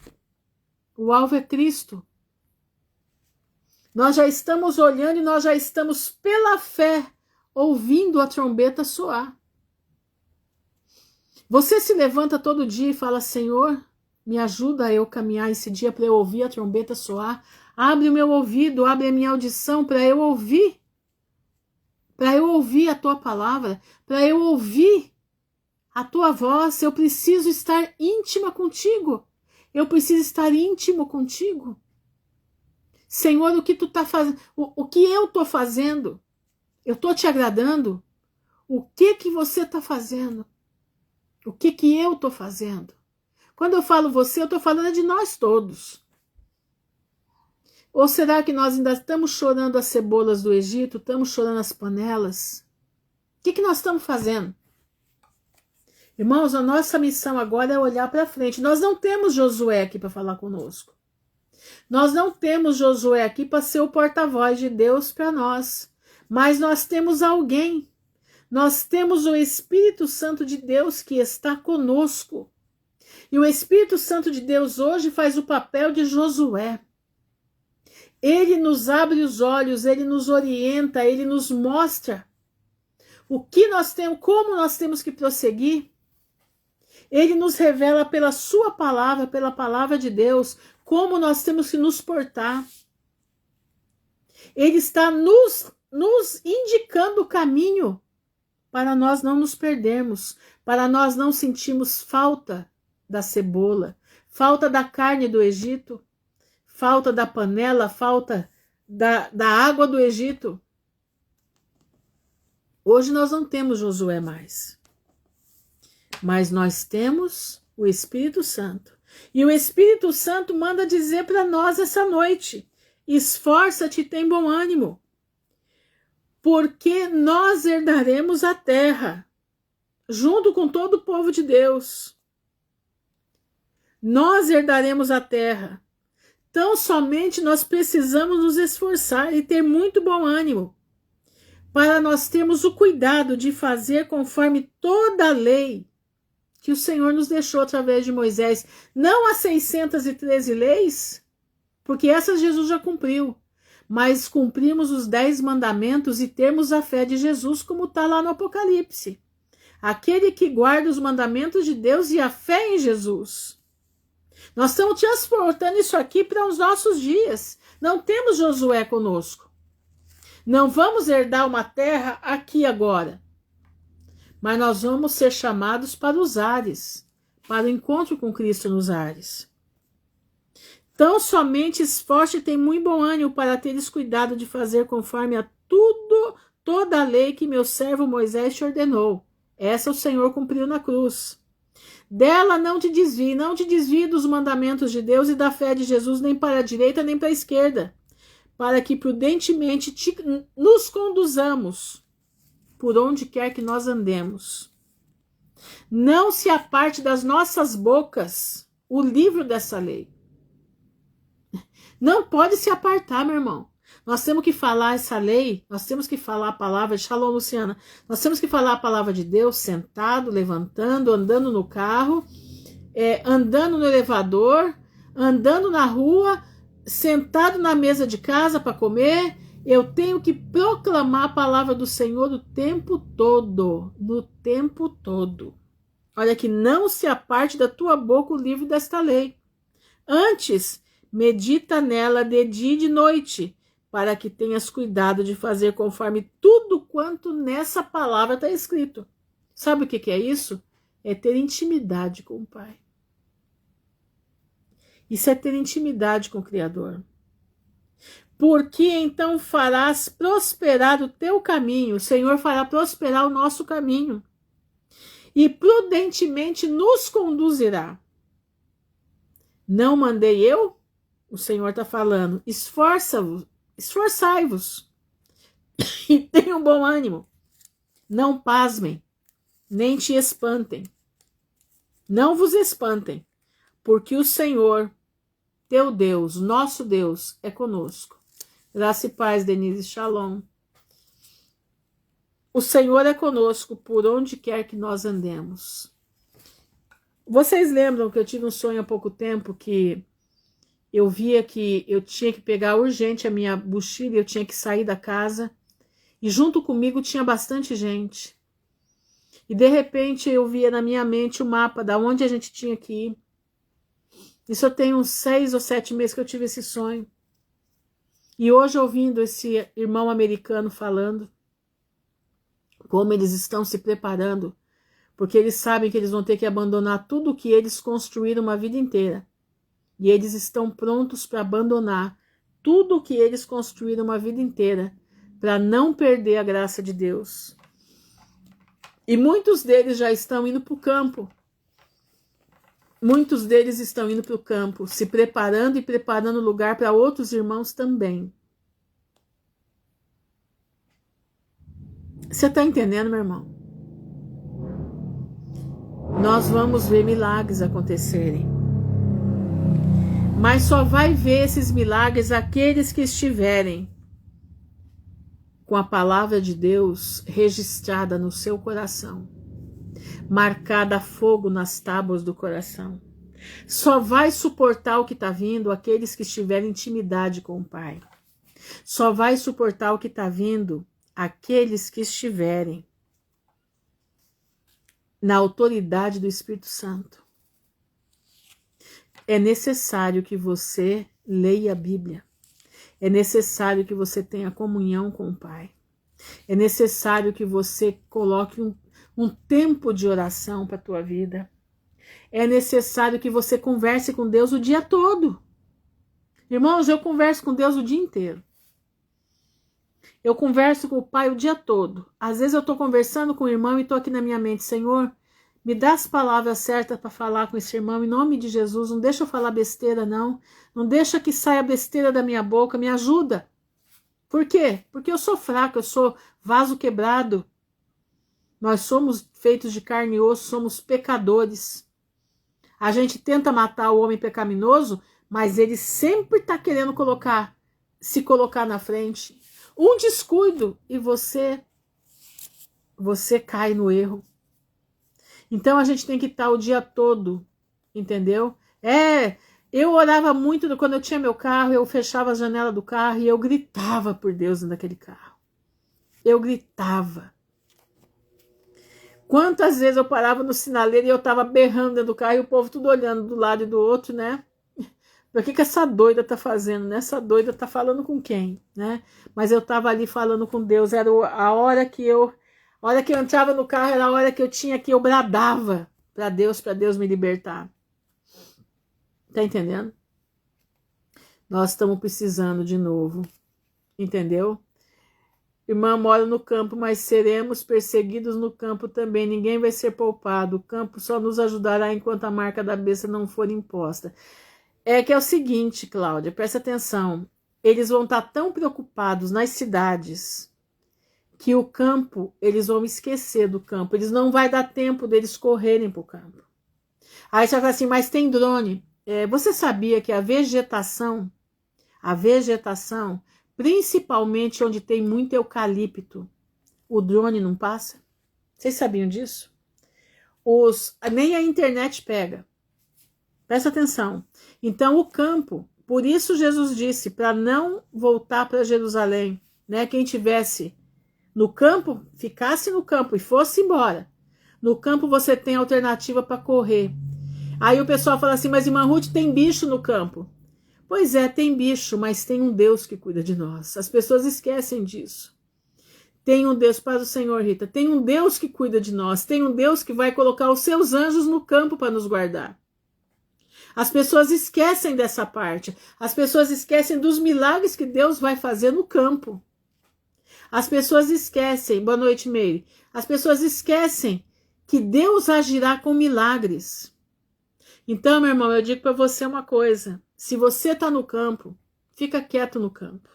O alvo é Cristo. Nós já estamos olhando e nós já estamos, pela fé, ouvindo a trombeta soar. Você se levanta todo dia e fala: Senhor, me ajuda a eu caminhar esse dia para eu ouvir a trombeta soar. Abre o meu ouvido, abre a minha audição para eu ouvir. Para eu ouvir a tua palavra, para eu ouvir a tua voz. Eu preciso estar íntima contigo. Eu preciso estar íntimo contigo. Senhor, o que tu tá fazendo? O que eu tô fazendo? Eu tô te agradando? O que você está fazendo? O que eu tô fazendo? Quando eu falo você, eu tô falando de nós todos. Ou será que nós ainda estamos chorando as cebolas do Egito? Estamos chorando as panelas? O que nós estamos fazendo? Irmãos, a nossa missão agora é olhar para frente. Nós não temos Josué aqui para falar conosco. Nós não temos Josué aqui para ser o porta-voz de Deus para nós. Mas nós temos alguém. Nós temos o Espírito Santo de Deus que está conosco. E o Espírito Santo de Deus hoje faz o papel de Josué. Ele nos abre os olhos, ele nos orienta, ele nos mostra o que nós temos, como nós temos que prosseguir. Ele nos revela pela sua palavra, pela palavra de Deus, como nós temos que nos portar. Ele está nos indicando o caminho para nós não nos perdermos, para nós não sentirmos falta da cebola, falta da carne do Egito, falta da panela, falta da água do Egito. Hoje nós não temos Josué mais. Mas nós temos o Espírito Santo. E o Espírito Santo manda dizer para nós essa noite: esforça-te e tem bom ânimo, porque nós herdaremos a terra, junto com todo o povo de Deus. Nós herdaremos a terra. Então somente nós precisamos nos esforçar e ter muito bom ânimo, para nós termos o cuidado de fazer conforme toda a lei que o Senhor nos deixou através de Moisés. Não as 613 leis, porque essas Jesus já cumpriu, mas cumprimos os 10 mandamentos e termos a fé de Jesus, como está lá no Apocalipse. Aquele que guarda os mandamentos de Deus e a fé em Jesus. Nós estamos transportando isso aqui para os nossos dias. Não temos Josué conosco. Não vamos herdar uma terra aqui agora. Mas nós vamos ser chamados para os ares, para o encontro com Cristo nos ares. Tão somente esforce e tem muito bom ânimo para teres cuidado de fazer conforme a toda a lei que meu servo Moisés te ordenou. Essa o Senhor cumpriu na cruz. Dela não te desvie dos mandamentos de Deus e da fé de Jesus, nem para a direita nem para a esquerda, para que prudentemente nos conduzamos por onde quer que nós andemos. Não se aparte das nossas bocas o livro dessa lei. Não pode se apartar, meu irmão. Nós temos que falar essa lei, nós temos que falar a palavra de Shalom, Luciana. Nós temos que falar a palavra de Deus sentado, levantando, andando no carro, andando no elevador, andando na rua, sentado na mesa de casa para comer. Eu tenho que proclamar a palavra do Senhor o tempo todo, no tempo todo. Olha que não se aparte da tua boca o livro desta lei. Antes, medita nela de dia e de noite, para que tenhas cuidado de fazer conforme tudo quanto nessa palavra está escrito. Sabe o que é isso? É ter intimidade com o Pai. Isso é ter intimidade com o Criador. Porque então farás prosperar o teu caminho, o Senhor fará prosperar o nosso caminho, e prudentemente nos conduzirá. Não mandei eu? O Senhor está falando, esforçai-vos e tenham bom ânimo. Não pasmem, nem te espantem. Não vos espantem, porque o Senhor, teu Deus, nosso Deus, é conosco. Graça e paz, Denise, Shalom. O Senhor é conosco por onde quer que nós andemos. Vocês lembram que eu tive um sonho há pouco tempo que eu via que eu tinha que pegar urgente a minha mochila, eu tinha que sair da casa, e junto comigo tinha bastante gente. E de repente eu via na minha mente o mapa da onde a gente tinha que ir. Isso eu tenho uns 6 ou 7 meses que eu tive esse sonho. E hoje, ouvindo esse irmão americano falando como eles estão se preparando, porque eles sabem que eles vão ter que abandonar tudo o que eles construíram uma vida inteira. E eles estão prontos para abandonar tudo o que eles construíram uma vida inteira, para não perder a graça de Deus. E muitos deles já estão indo para o campo. Muitos deles estão indo para o campo, se preparando e preparando lugar para outros irmãos também. Você está entendendo, meu irmão? Nós vamos ver milagres acontecerem. Mas só vai ver esses milagres aqueles que estiverem com a palavra de Deus registrada no seu coração, marcada a fogo nas tábuas do coração. Só vai suportar o que está vindo aqueles que estiverem em intimidade com o Pai. Só vai suportar o que está vindo aqueles que estiverem na autoridade do Espírito Santo. É necessário que você leia a Bíblia. É necessário que você tenha comunhão com o Pai. É necessário que você coloque um tempo de oração para a tua vida. É necessário que você converse com Deus o dia todo. Irmãos, eu converso com Deus o dia inteiro. Eu converso com o Pai o dia todo. Às vezes eu estou conversando com o irmão e estou aqui na minha mente, Senhor, me dá as palavras certas para falar com esse irmão, em nome de Jesus. Não deixa eu falar besteira, não. Não deixa que saia besteira da minha boca, me ajuda. Por quê? Porque eu sou fraco, eu sou vaso quebrado. Nós somos feitos de carne e osso, somos pecadores. A gente tenta matar o homem pecaminoso, mas ele sempre está querendo se colocar na frente. Um descuido e você cai no erro. Então a gente tem que estar o dia todo, entendeu? Eu orava muito quando eu tinha meu carro, eu fechava a janela do carro e eu gritava por Deus naquele carro. Eu gritava. Quantas vezes eu parava no sinaleiro e eu tava berrando dentro do carro e o povo tudo olhando do lado e do outro, né? O que essa doida tá fazendo, né? Essa doida tá falando com quem, né? Mas eu tava ali falando com Deus, era a hora que eu entrava no carro, era a hora que eu bradava para Deus me libertar. Tá entendendo? Nós estamos precisando de novo, entendeu? Irmã mora no campo, mas seremos perseguidos no campo também. Ninguém vai ser poupado. O campo só nos ajudará enquanto a marca da besta não for imposta. É que é o seguinte, Cláudia, presta atenção. Eles vão estar tão preocupados nas cidades que o campo, eles vão esquecer do campo. Eles não vai dar tempo deles correrem para o campo. Aí você vai falar assim, mas tem drone. Você sabia que a vegetação, principalmente onde tem muito eucalipto, o drone não passa? Vocês sabiam disso? Nem a internet pega. Presta atenção. Então o campo, por isso Jesus disse, para não voltar para Jerusalém, né? Quem tivesse no campo, ficasse no campo e fosse embora. No campo você tem alternativa para correr. Aí o pessoal fala assim, mas irmã Ruth, tem bicho no campo. Pois é, tem bicho, mas tem um Deus que cuida de nós. As pessoas esquecem disso. Tem um Deus, paz do Senhor, Rita, tem um Deus que cuida de nós, tem um Deus que vai colocar os seus anjos no campo para nos guardar. As pessoas esquecem dessa parte. As pessoas esquecem dos milagres que Deus vai fazer no campo. As pessoas esquecem, boa noite, Meire. As pessoas esquecem que Deus agirá com milagres. Então, meu irmão, eu digo para você uma coisa. Se você está no campo, fica quieto no campo.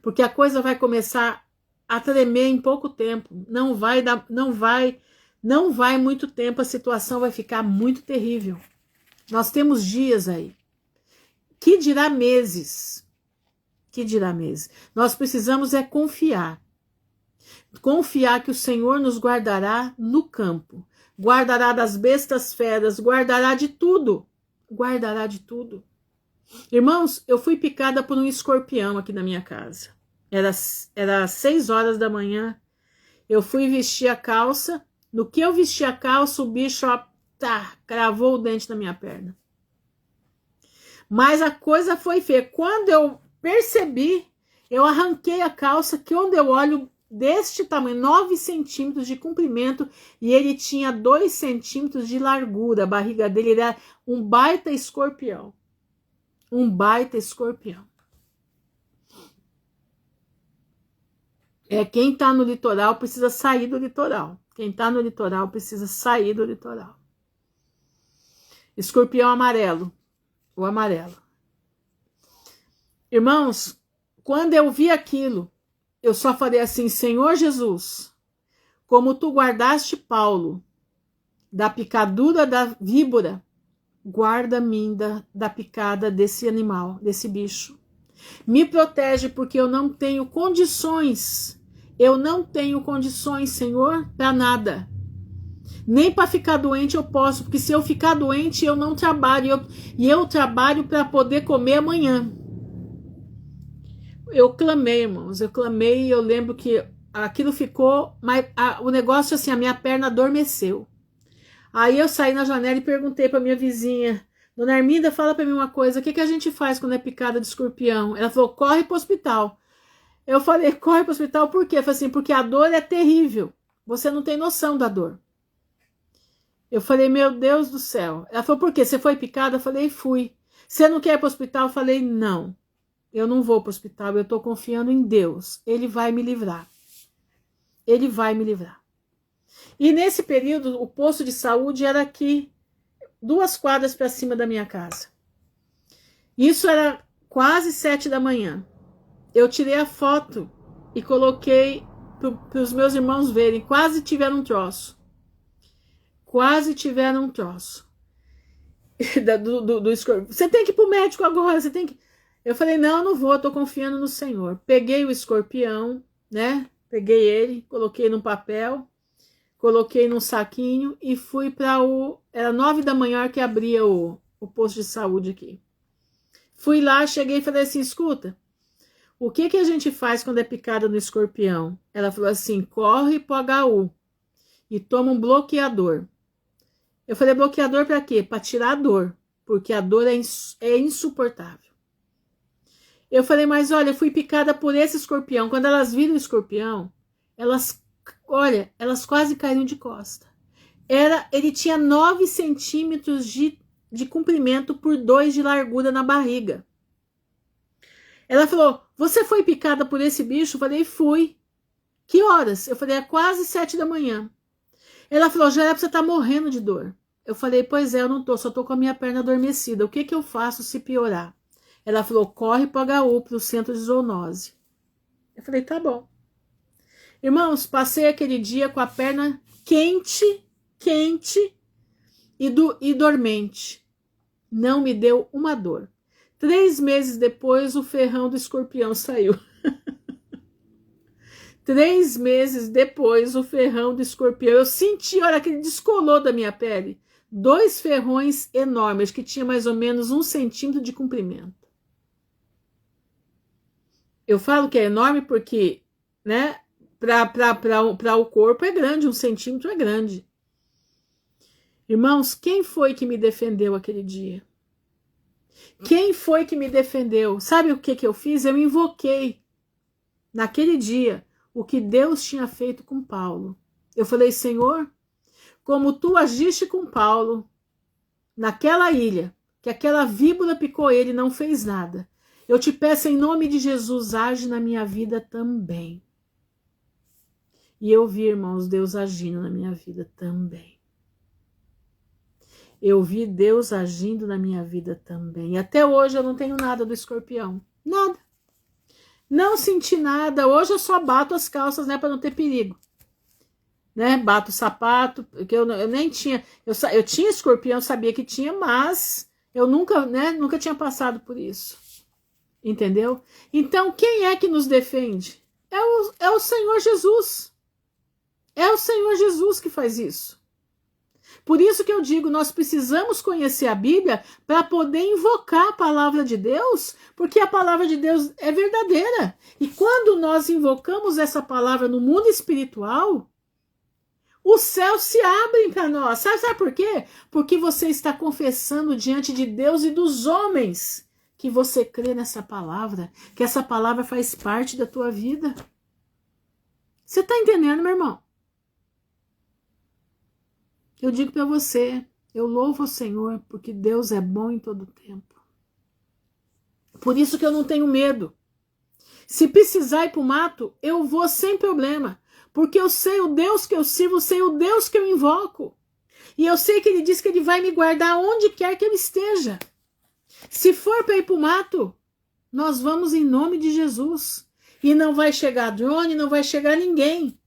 Porque a coisa vai começar a tremer em pouco tempo. Não vai muito tempo, a situação vai ficar muito terrível. Nós temos dias aí. Que dirá meses? Que dirá meses? Nós precisamos é confiar. Confiar que o Senhor nos guardará no campo. Guardará das bestas feras, guardará de tudo. Guardará de tudo. Irmãos, eu fui picada por um escorpião aqui na minha casa. Era 6 horas da manhã. Eu fui vestir a calça. No que eu vesti a calça, o bicho cravou o dente na minha perna. Mas a coisa foi feia. Quando eu percebi, eu arranquei a calça, que onde eu olho, deste tamanho, 9 centímetros de comprimento, e ele tinha 2 centímetros de largura. A barriga dele era um baita escorpião. Um baita escorpião. Quem está no litoral precisa sair do litoral. Quem está no litoral precisa sair do litoral. Escorpião amarelo. O amarelo. Irmãos, quando eu vi aquilo, eu só falei assim, Senhor Jesus, como tu guardaste Paulo da picadura da víbora, guarda-me da picada desse animal, desse bicho. Me protege porque eu não tenho condições. Eu não tenho condições, Senhor, para nada. Nem para ficar doente eu posso, porque se eu ficar doente eu não trabalho. E eu trabalho para poder comer amanhã. Eu clamei, irmãos, eu clamei e eu lembro que aquilo ficou, mas o negócio assim, a minha perna adormeceu. Aí eu saí na janela e perguntei para minha vizinha, Dona Arminda, fala para mim uma coisa, o que a gente faz quando é picada de escorpião? Ela falou, corre para o hospital. Eu falei, corre para o hospital por quê? Eu falei assim, porque a dor é terrível, você não tem noção da dor. Eu falei, meu Deus do céu. Ela falou, por quê? Você foi picada? Eu falei, fui. Você não quer ir para o hospital? Eu falei, não. Eu não vou para o hospital, eu estou confiando em Deus. Ele vai me livrar. Ele vai me livrar. E nesse período, o posto de saúde era aqui, 2 quadras para cima da minha casa. Isso era quase 7 da manhã. Eu tirei a foto e coloquei para os meus irmãos verem. Quase tiveram um troço. Quase tiveram um troço. do escorpião. Você tem que ir para o médico agora, você tem que... Eu falei, não, não vou, tô confiando no Senhor. Peguei o escorpião, né? Peguei ele, coloquei num papel, coloquei num saquinho e fui para Era 9 da manhã que abria o posto de saúde aqui. Fui lá, cheguei e falei assim, escuta, o que a gente faz quando é picada no escorpião? Ela falou assim, corre pro HU e toma um bloqueador. Eu falei, bloqueador para quê? Para tirar a dor, porque a dor é insuportável. Eu falei, mas olha, eu fui picada por esse escorpião. Quando elas viram o escorpião, elas quase caíram de costa. Ele tinha 9 centímetros de comprimento por 2 de largura na barriga. Ela falou, você foi picada por esse bicho? Eu falei, fui. Que horas? Eu falei, é quase 7 da manhã. Ela falou, já era pra você estar morrendo de dor. Eu falei, pois é, eu não tô, só tô com a minha perna adormecida. O que eu faço se piorar? Ela falou, corre pro HU, pro centro de zoonose. Eu falei, tá bom. Irmãos, passei aquele dia com a perna quente e dormente. Não me deu uma dor. 3 meses depois, o ferrão do escorpião saiu. 3 meses depois, o ferrão do escorpião. Eu senti, olha, que ele descolou da minha pele. 2 ferrões enormes, que tinha mais ou menos 1 centímetro de comprimento. Eu falo que é enorme porque, né, para o corpo é grande, 1 centímetro é grande. Irmãos, quem foi que me defendeu aquele dia? Quem foi que me defendeu? Sabe o que eu fiz? Eu invoquei, naquele dia, o que Deus tinha feito com Paulo. Eu falei, Senhor, como tu agiste com Paulo, naquela ilha, que aquela víbora picou ele e não fez nada, eu te peço em nome de Jesus, age na minha vida também. E eu vi, irmãos, Deus agindo na minha vida também. Eu vi Deus agindo na minha vida também. E até hoje eu não tenho nada do escorpião. Nada. Não senti nada. Hoje eu só bato as calças, né, para não ter perigo. Né? Bato o sapato, porque eu nem tinha. Eu tinha escorpião, sabia que tinha, mas eu nunca, né, nunca tinha passado por isso. Entendeu? Então, quem é que nos defende? É o Senhor Jesus. É o Senhor Jesus que faz isso. Por isso que eu digo, nós precisamos conhecer a Bíblia para poder invocar a palavra de Deus, porque a palavra de Deus é verdadeira. E quando nós invocamos essa palavra no mundo espiritual, os céus se abrem para nós. Sabe por quê? Porque você está confessando diante de Deus e dos homens que você crê nessa palavra, que essa palavra faz parte da tua vida. Você está entendendo, meu irmão? Eu digo para você, eu louvo o Senhor, porque Deus é bom em todo tempo. Por isso que eu não tenho medo. Se precisar ir para o mato, eu vou sem problema. Porque eu sei o Deus que eu sirvo, eu sei o Deus que eu invoco. E eu sei que Ele diz que Ele vai me guardar onde quer que eu esteja. Se for para ir para o mato, nós vamos em nome de Jesus. E não vai chegar drone, não vai chegar ninguém.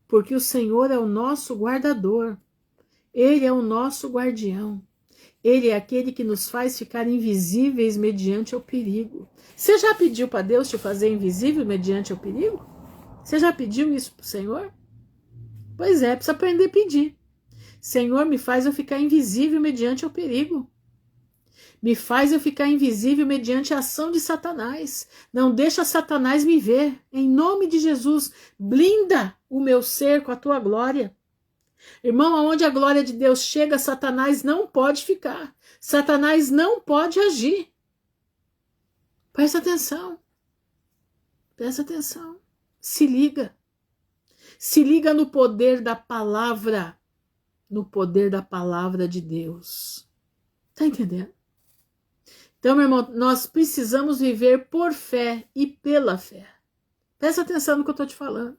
Porque o Senhor é o nosso guardador. Ele é o nosso guardião. Ele é aquele que nos faz ficar invisíveis mediante o perigo. Você já pediu para Deus te fazer invisível mediante o perigo? Você já pediu isso para o Senhor? Pois é, precisa aprender a pedir. Senhor, me faz eu ficar invisível mediante o perigo. Me faz eu ficar invisível mediante a ação de Satanás. Não deixa Satanás me ver. Em nome de Jesus, blinda o meu ser com a tua glória. Irmão, aonde a glória de Deus chega, Satanás não pode ficar. Satanás não pode agir. Presta atenção. Presta atenção. Se liga. Se liga no poder da palavra. No poder da palavra de Deus. Tá entendendo? Então, meu irmão, nós precisamos viver por fé e pela fé. Presta atenção no que eu estou te falando.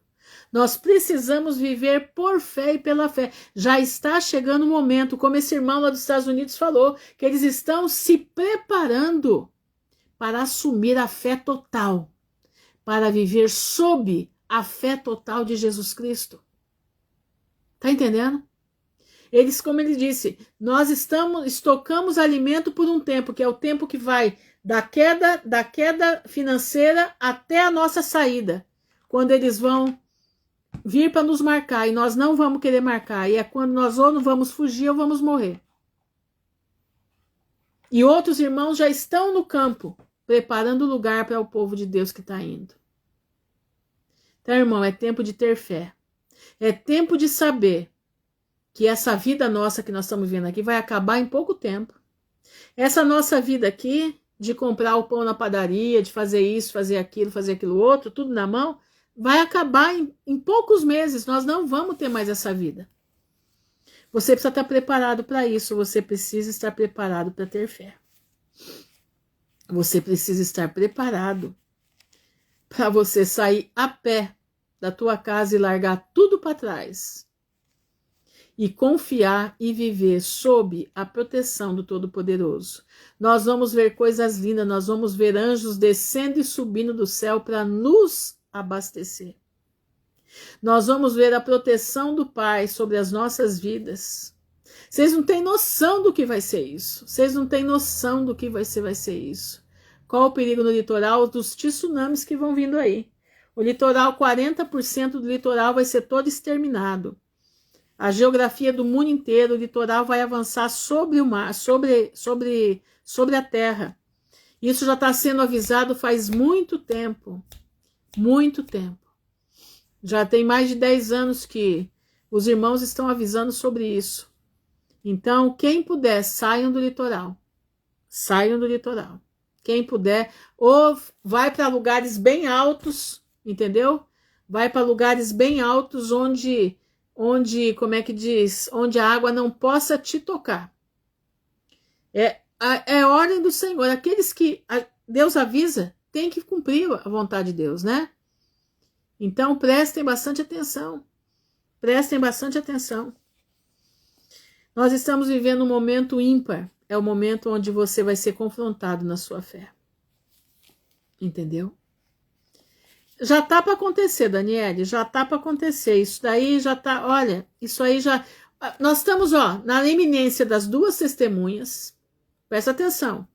Nós precisamos viver por fé e pela fé. Já está chegando o momento, como esse irmão lá dos Estados Unidos falou, que eles estão se preparando para assumir a fé total, para viver sob a fé total de Jesus Cristo. Tá entendendo? Eles, como ele disse, nós estocamos alimento por um tempo, que é o tempo que vai da queda financeira até a nossa saída, quando eles vão vir para nos marcar e nós não vamos querer marcar, e é quando nós ou não vamos fugir ou vamos morrer. E outros irmãos já estão no campo, preparando o lugar para o povo de Deus que está indo. Então, irmão, é tempo de ter fé. É tempo de saber que essa vida nossa que nós estamos vivendo aqui vai acabar em pouco tempo. Essa nossa vida aqui, de comprar o pão na padaria, de fazer isso, fazer aquilo outro, tudo na mão, vai acabar em poucos meses. Nós não vamos ter mais essa vida. Você precisa estar preparado para isso. Você precisa estar preparado para ter fé. Você precisa estar preparado para você sair a pé da tua casa e largar tudo para trás. E confiar e viver sob a proteção do Todo-Poderoso. Nós vamos ver coisas lindas, nós vamos ver anjos descendo e subindo do céu para nos abastecer. Nós vamos ver a proteção do Pai sobre as nossas vidas. Vocês não têm noção do que vai ser isso. Vocês não têm noção do que vai ser isso. Qual o perigo no litoral? Dos tsunamis que vão vindo aí. O litoral, 40% do litoral vai ser todo exterminado. A geografia do mundo inteiro, o litoral vai avançar sobre o mar, sobre a terra. Isso já está sendo avisado faz muito tempo. Muito tempo. Já tem mais de 10 anos que os irmãos estão avisando sobre isso. Então, quem puder, saiam do litoral. Saiam do litoral. Quem puder, ou vai para lugares bem altos, entendeu? Vai para lugares bem altos onde, como é que diz? Onde a água não possa te tocar. É ordem do Senhor. Aqueles que Deus avisa, tem que cumprir a vontade de Deus, né? Então, prestem bastante atenção. Prestem bastante atenção. Nós estamos vivendo um momento ímpar. É o momento onde você vai ser confrontado na sua fé. Entendeu? Já tá para acontecer, Daniele. Já tá para acontecer. Isso daí já tá... Olha, isso aí já... Nós estamos, na iminência das duas testemunhas. Presta atenção.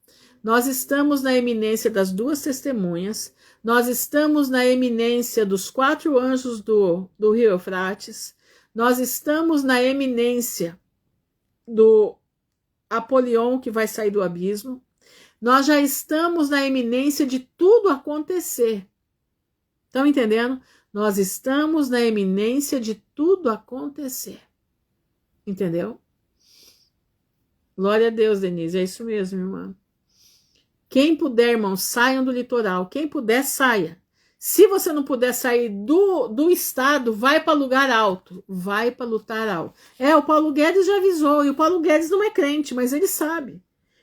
Nós estamos na iminência das duas testemunhas. Nós estamos na eminência dos 4 anjos do rio Eufrates. Nós estamos na eminência do Apolion, que vai sair do abismo. Nós já estamos na eminência de tudo acontecer. Estão entendendo? Nós estamos na eminência de tudo acontecer. Entendeu? Glória a Deus, Denise. É isso mesmo, irmã. Quem puder, irmão, saiam do litoral. Quem puder, saia. Se você não puder sair do estado, vai para lugar alto. Vai para lutar alto. O Paulo Guedes já avisou. E o Paulo Guedes não é crente, mas ele sabe.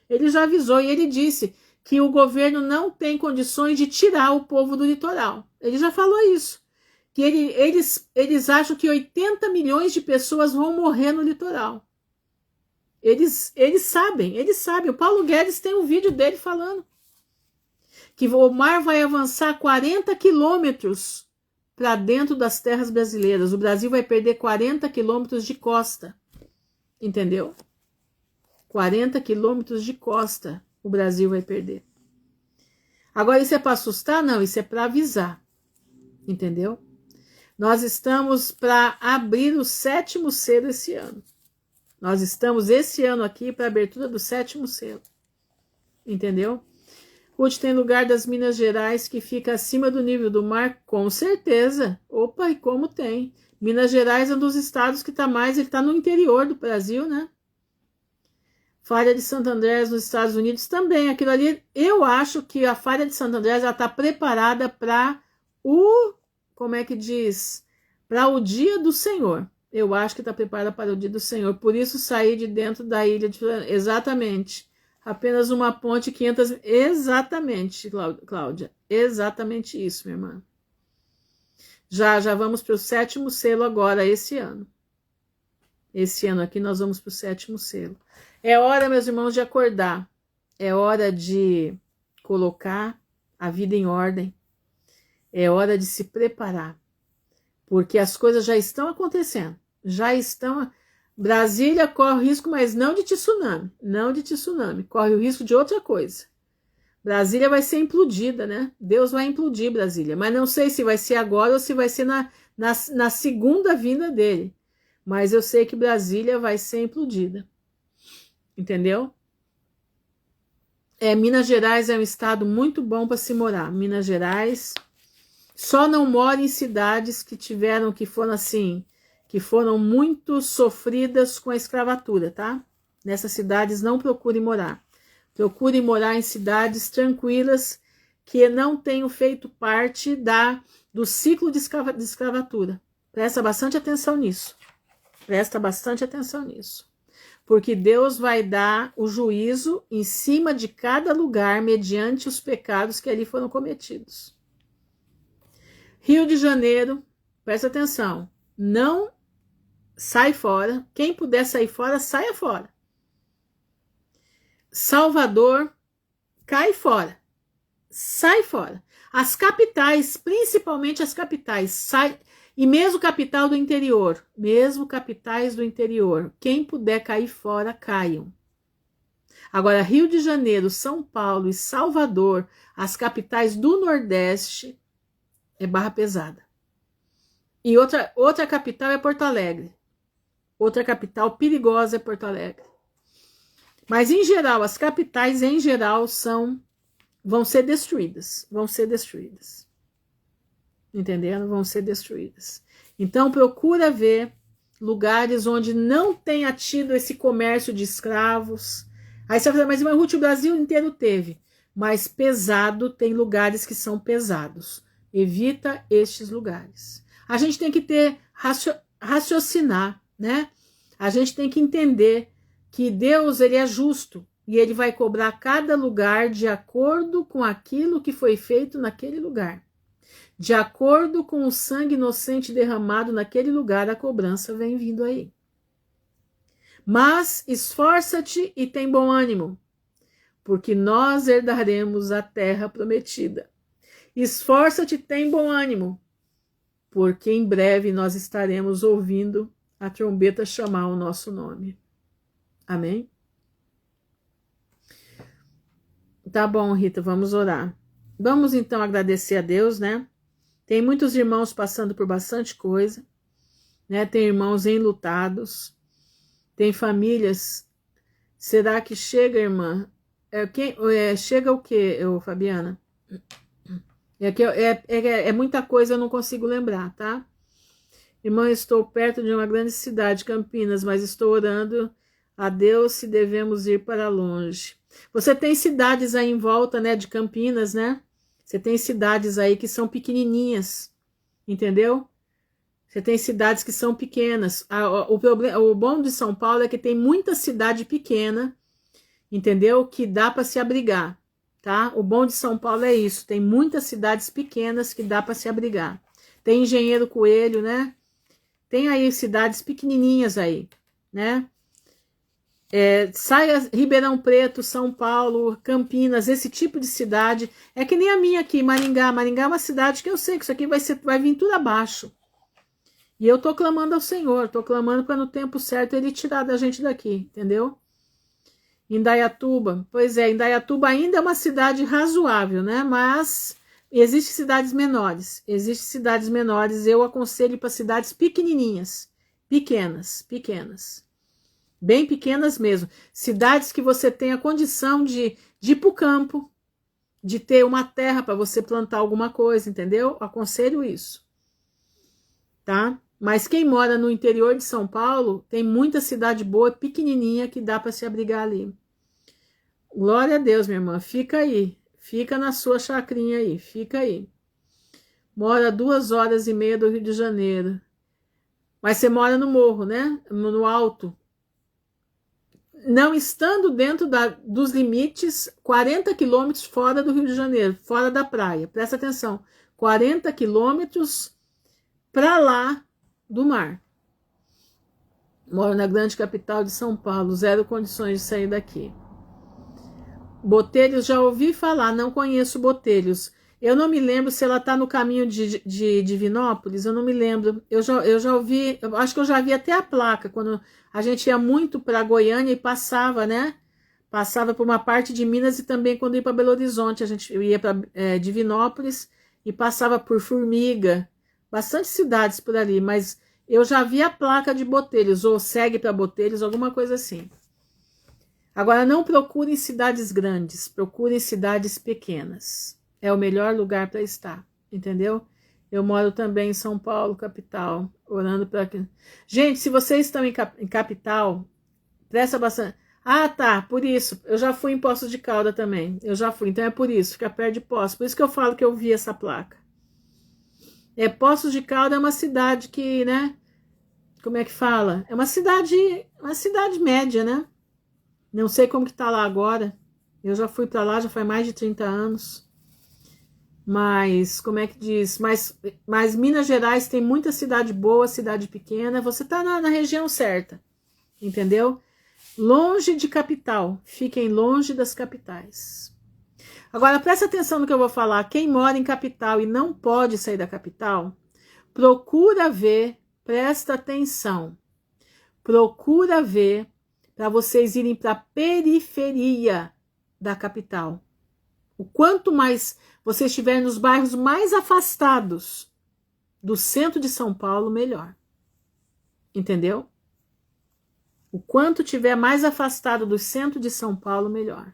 Ele já avisou e ele disse que o governo não tem condições de tirar o povo do litoral. Ele já falou isso. Que eles acham que 80 milhões de pessoas vão morrer no litoral. Eles sabem. O Paulo Guedes tem um vídeo dele falando que o mar vai avançar 40 quilômetros para dentro das terras brasileiras. O Brasil vai perder 40 quilômetros de costa. Entendeu? 40 quilômetros de costa o Brasil vai perder. Agora, isso é para assustar? Não, isso é para avisar. Entendeu? Nós estamos para abrir o 7º selo esse ano. Nós estamos esse ano aqui para a abertura do 7º selo. Entendeu? Ruth, tem lugar das Minas Gerais que fica acima do nível do mar? Com certeza. Opa, e como tem? Minas Gerais é um dos estados que está mais... Ele está no interior do Brasil, né? Falha de Santo Andrés nos Estados Unidos também. Aquilo ali, eu acho que a Falha de Santo Andrés está preparada para o... Como é que diz? Para o dia do Senhor. Eu acho que está preparada para o dia do Senhor. Por isso sair de dentro da ilha de... Exatamente. Apenas uma ponte 500... Exatamente, Cláudia. Exatamente isso, minha irmã. Já vamos para o 7º selo agora, esse ano. Esse ano aqui nós vamos para o 7º selo. É hora, meus irmãos, de acordar. É hora de colocar a vida em ordem. É hora de se preparar. Porque as coisas já estão acontecendo. Já estão... Brasília corre o risco, mas não de tsunami. Não de tsunami. Corre o risco de outra coisa. Brasília vai ser implodida, né? Deus vai implodir Brasília, mas não sei se vai ser agora ou se vai ser na segunda vinda dele. Mas eu sei que Brasília vai ser implodida. Entendeu? Minas Gerais é um estado muito bom para se morar. Minas Gerais só não mora em cidades que foram muito sofridas com a escravatura, tá? Nessas cidades não procure morar. Procure morar em cidades tranquilas que não tenham feito parte do ciclo de escravatura. Presta bastante atenção nisso. Presta bastante atenção nisso. Porque Deus vai dar o juízo em cima de cada lugar mediante os pecados que ali foram cometidos. Rio de Janeiro, presta atenção, não sai fora. Quem puder sair fora, saia fora. Salvador, cai fora. Sai fora. As capitais, principalmente as capitais, sai. E mesmo capital do interior, mesmo capitais do interior, quem puder cair fora, caiam. Agora, Rio de Janeiro, São Paulo e Salvador, as capitais do Nordeste, é barra pesada. E outra capital é Porto Alegre. Outra capital perigosa é Porto Alegre. Mas, em geral, as capitais, em geral, vão ser destruídas. Vão ser destruídas. Entendendo? Vão ser destruídas. Então, procura ver lugares onde não tenha tido esse comércio de escravos. Aí você vai falar, mas Ruth, o Brasil inteiro teve. Mas pesado, tem lugares que são pesados. Evita estes lugares. A gente tem que raciocinar, né? A gente tem que entender que Deus, ele é justo. E ele vai cobrar cada lugar de acordo com aquilo que foi feito naquele lugar. De acordo com o sangue inocente derramado naquele lugar, a cobrança vem vindo aí. Mas esforça-te e tem bom ânimo, porque nós herdaremos a terra prometida. Esforça-te e tem bom ânimo, porque em breve nós estaremos ouvindo a trombeta chamar o nosso nome. Amém? Tá bom, Rita, vamos orar. Vamos então agradecer a Deus, né? Tem muitos irmãos passando por bastante coisa, né? Tem irmãos enlutados, tem famílias. Será que chega, irmã? Chega o quê, Fabiana? É muita coisa, eu não consigo lembrar, tá? Irmã, estou perto de uma grande cidade, Campinas, mas estou orando a Deus se devemos ir para longe. Você tem cidades aí em volta, né, de Campinas, né? Você tem cidades aí que são pequenininhas, entendeu? Você tem cidades que são pequenas. O bom de São Paulo é que tem muita cidade pequena, entendeu? Que dá para se abrigar, tá? O bom de São Paulo é isso. Tem muitas cidades pequenas que dá para se abrigar. Tem Engenheiro Coelho, né? Tem aí cidades pequenininhas aí, né? Saia Ribeirão Preto, São Paulo, Campinas, esse tipo de cidade. É que nem a minha aqui, Maringá. Maringá é uma cidade que eu sei que isso aqui vai vir tudo abaixo. E eu tô clamando ao Senhor, tô clamando para no tempo certo ele tirar da gente daqui, entendeu? Indaiatuba, pois é, Indaiatuba ainda é uma cidade razoável, né? Mas existem cidades menores. Eu aconselho para cidades pequenininhas, pequenas. Bem pequenas mesmo. Cidades que você tenha condição de ir para o campo, de ter uma terra para você plantar alguma coisa, entendeu? Aconselho isso. Tá? Mas quem mora no interior de São Paulo, tem muita cidade boa, pequenininha, que dá para se abrigar ali. Glória a Deus, minha irmã. Fica aí. Fica na sua chacrinha aí. Fica aí. Mora 2h30 do Rio de Janeiro. Mas você mora no morro, né? No alto. Não estando dentro dos limites, 40 quilômetros fora do Rio de Janeiro, fora da praia. Presta atenção. 40 quilômetros para lá do mar. Moro na grande capital de São Paulo. Zero condições de sair daqui. Botelhos, já ouvi falar, não conheço Botelhos. Eu não me lembro se ela está no caminho de Divinópolis, eu não me lembro. Eu já ouvi, acho que eu já vi até a placa, quando a gente ia muito para Goiânia e passava, né? passava por uma parte de Minas e também quando ia para Belo Horizonte, eu ia para Divinópolis e passava por Formiga, bastante cidades por ali, mas eu já vi a placa de Botelhos, ou segue para Botelhos, alguma coisa assim. Agora, não procure em cidades grandes, procure em cidades pequenas. É o melhor lugar para estar, entendeu? Eu moro também em São Paulo, capital, orando para... Gente, se vocês estão em capital, presta bastante... Ah, tá, por isso. Eu já fui em Poços de Caldas também. Eu já fui, então é por isso, fica perto de Poços. Por isso que eu falo que eu vi essa placa. Poços de Caldas é uma cidade que, né? Como é que fala? É uma cidade média, né? Não sei como que tá lá agora. Eu já fui para lá, já faz mais de 30 anos. Mas, como é que diz? Mas Minas Gerais tem muita cidade boa, cidade pequena. Você tá na região certa, entendeu? Longe de capital. Fiquem longe das capitais. Agora, presta atenção no que eu vou falar. Quem mora em capital e não pode sair da capital, procura ver, presta atenção. Procura ver para vocês irem para a periferia da capital. O quanto mais você estiver nos bairros mais afastados do centro de São Paulo, melhor. Entendeu? O quanto tiver mais afastado do centro de São Paulo, melhor.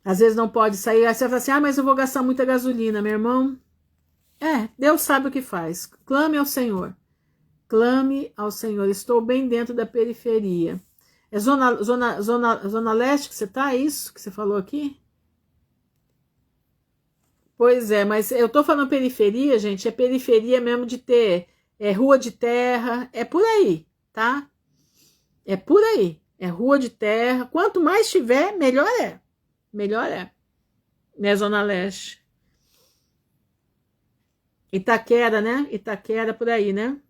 Às vezes não pode sair, aí você fala assim, mas eu vou gastar muita gasolina, meu irmão. Deus sabe o que faz. Clame ao Senhor. Clame ao Senhor. Estou bem dentro da periferia. É zona leste que você tá? É isso que você falou aqui? Pois é, mas eu tô falando periferia, gente, é periferia mesmo de ter rua de terra, é por aí, tá? É por aí, é rua de terra. Quanto mais tiver, melhor é. Melhor é. Né, zona leste. Itaquera, né? Itaquera por aí, né?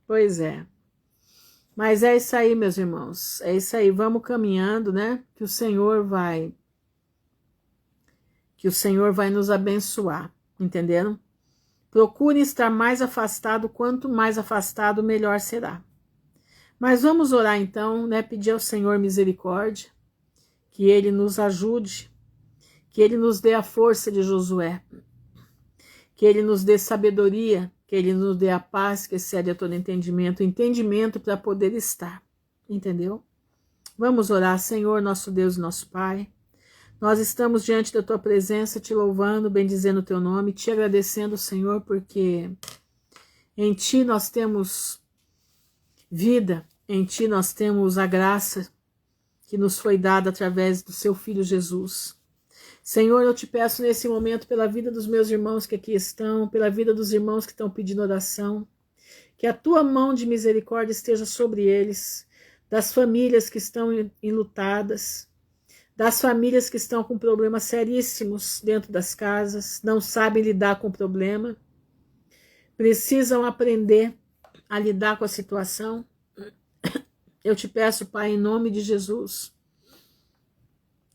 Pois é. Mas é isso aí, meus irmãos. É isso aí. Vamos caminhando, né? Que o Senhor vai nos abençoar. Entenderam? Procure estar mais afastado. Quanto mais afastado, melhor será. Mas vamos orar então, né? Pedir ao Senhor misericórdia. Que Ele nos ajude. Que Ele nos dê a força de Josué. Que Ele nos dê sabedoria. Que Ele nos dê a paz que excede a todo entendimento. Entendimento para poder estar. Entendeu? Vamos orar, Senhor, nosso Deus e nosso Pai. Nós estamos diante da Tua presença, te louvando, bendizendo o Teu nome, te agradecendo, Senhor, porque em Ti nós temos vida, em Ti nós temos a graça que nos foi dada através do Seu Filho Jesus. Senhor, eu te peço nesse momento pela vida dos meus irmãos que aqui estão, pela vida dos irmãos que estão pedindo oração, que a Tua mão de misericórdia esteja sobre eles, das famílias que estão enlutadas, das famílias que estão com problemas seríssimos dentro das casas, não sabem lidar com o problema, precisam aprender a lidar com a situação. Eu te peço, Pai, em nome de Jesus,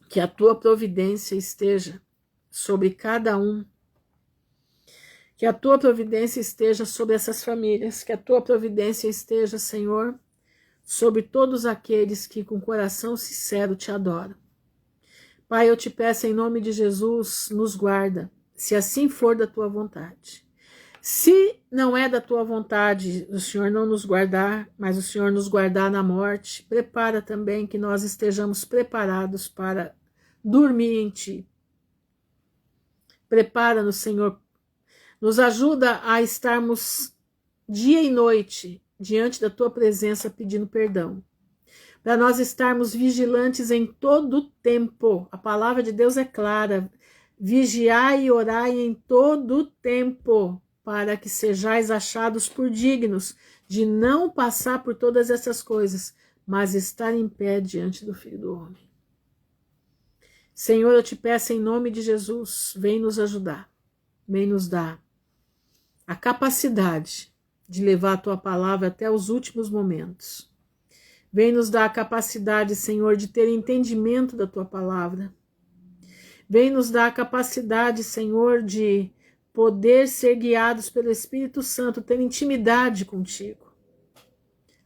que a Tua providência esteja sobre cada um, que a Tua providência esteja sobre essas famílias, que a Tua providência esteja, Senhor, sobre todos aqueles que com coração sincero te adoram. Pai, eu te peço em nome de Jesus, nos guarda, se assim for da Tua vontade. Se não é da Tua vontade o Senhor não nos guardar, mas o Senhor nos guardar na morte, prepara também que nós estejamos preparados para dormir em Ti. Prepara-nos, Senhor, nos ajuda a estarmos dia e noite diante da Tua presença pedindo perdão. Para nós estarmos vigilantes em todo o tempo. A palavra de Deus é clara. Vigiai e orai em todo o tempo, para que sejais achados por dignos de não passar por todas essas coisas, mas estar em pé diante do Filho do Homem. Senhor, eu te peço em nome de Jesus, vem nos ajudar, vem nos dar a capacidade de levar a Tua palavra até os últimos momentos. Vem nos dar a capacidade, Senhor, de ter entendimento da Tua palavra. Vem nos dar a capacidade, Senhor, de poder ser guiados pelo Espírito Santo, ter intimidade contigo.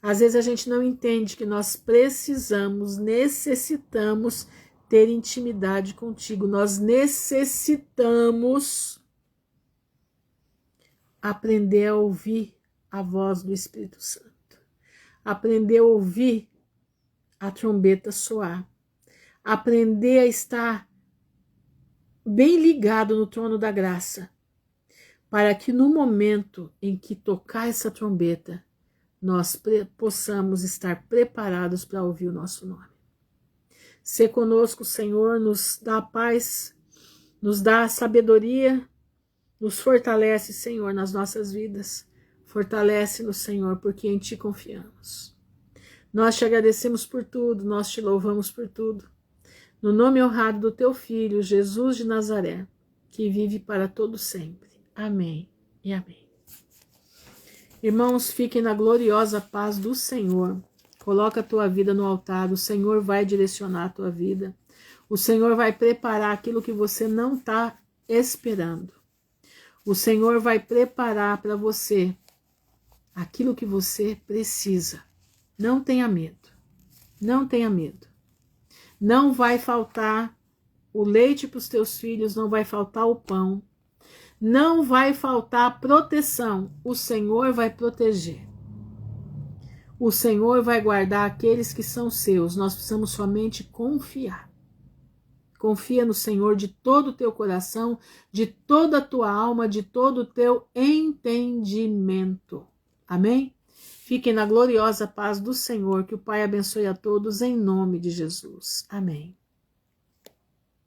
Às vezes a gente não entende que nós necessitamos ter intimidade contigo. Nós necessitamos aprender a ouvir a voz do Espírito Santo. Aprender a ouvir a trombeta soar. Aprender a estar bem ligado no trono da graça, para que no momento em que tocar essa trombeta, nós possamos estar preparados para ouvir o nosso nome. Se conosco, Senhor, nos dá paz, nos dá sabedoria, nos fortalece, Senhor, nas nossas vidas. Fortalece-nos, Senhor, porque em Ti confiamos. Nós te agradecemos por tudo, nós te louvamos por tudo. No nome honrado do Teu Filho, Jesus de Nazaré, que vive para todo sempre. Amém e amém. Irmãos, fiquem na gloriosa paz do Senhor. Coloca a tua vida no altar, o Senhor vai direcionar a tua vida. O Senhor vai preparar aquilo que você não está esperando. O Senhor vai preparar para você aquilo que você precisa. Não tenha medo. Não tenha medo. Não vai faltar o leite para os teus filhos, não vai faltar o pão. Não vai faltar proteção. O Senhor vai proteger. O Senhor vai guardar aqueles que são seus. Nós precisamos somente confiar. Confia no Senhor de todo o teu coração, de toda a tua alma, de todo o teu entendimento. Amém? Fiquem na gloriosa paz do Senhor. Que o Pai abençoe a todos em nome de Jesus. Amém.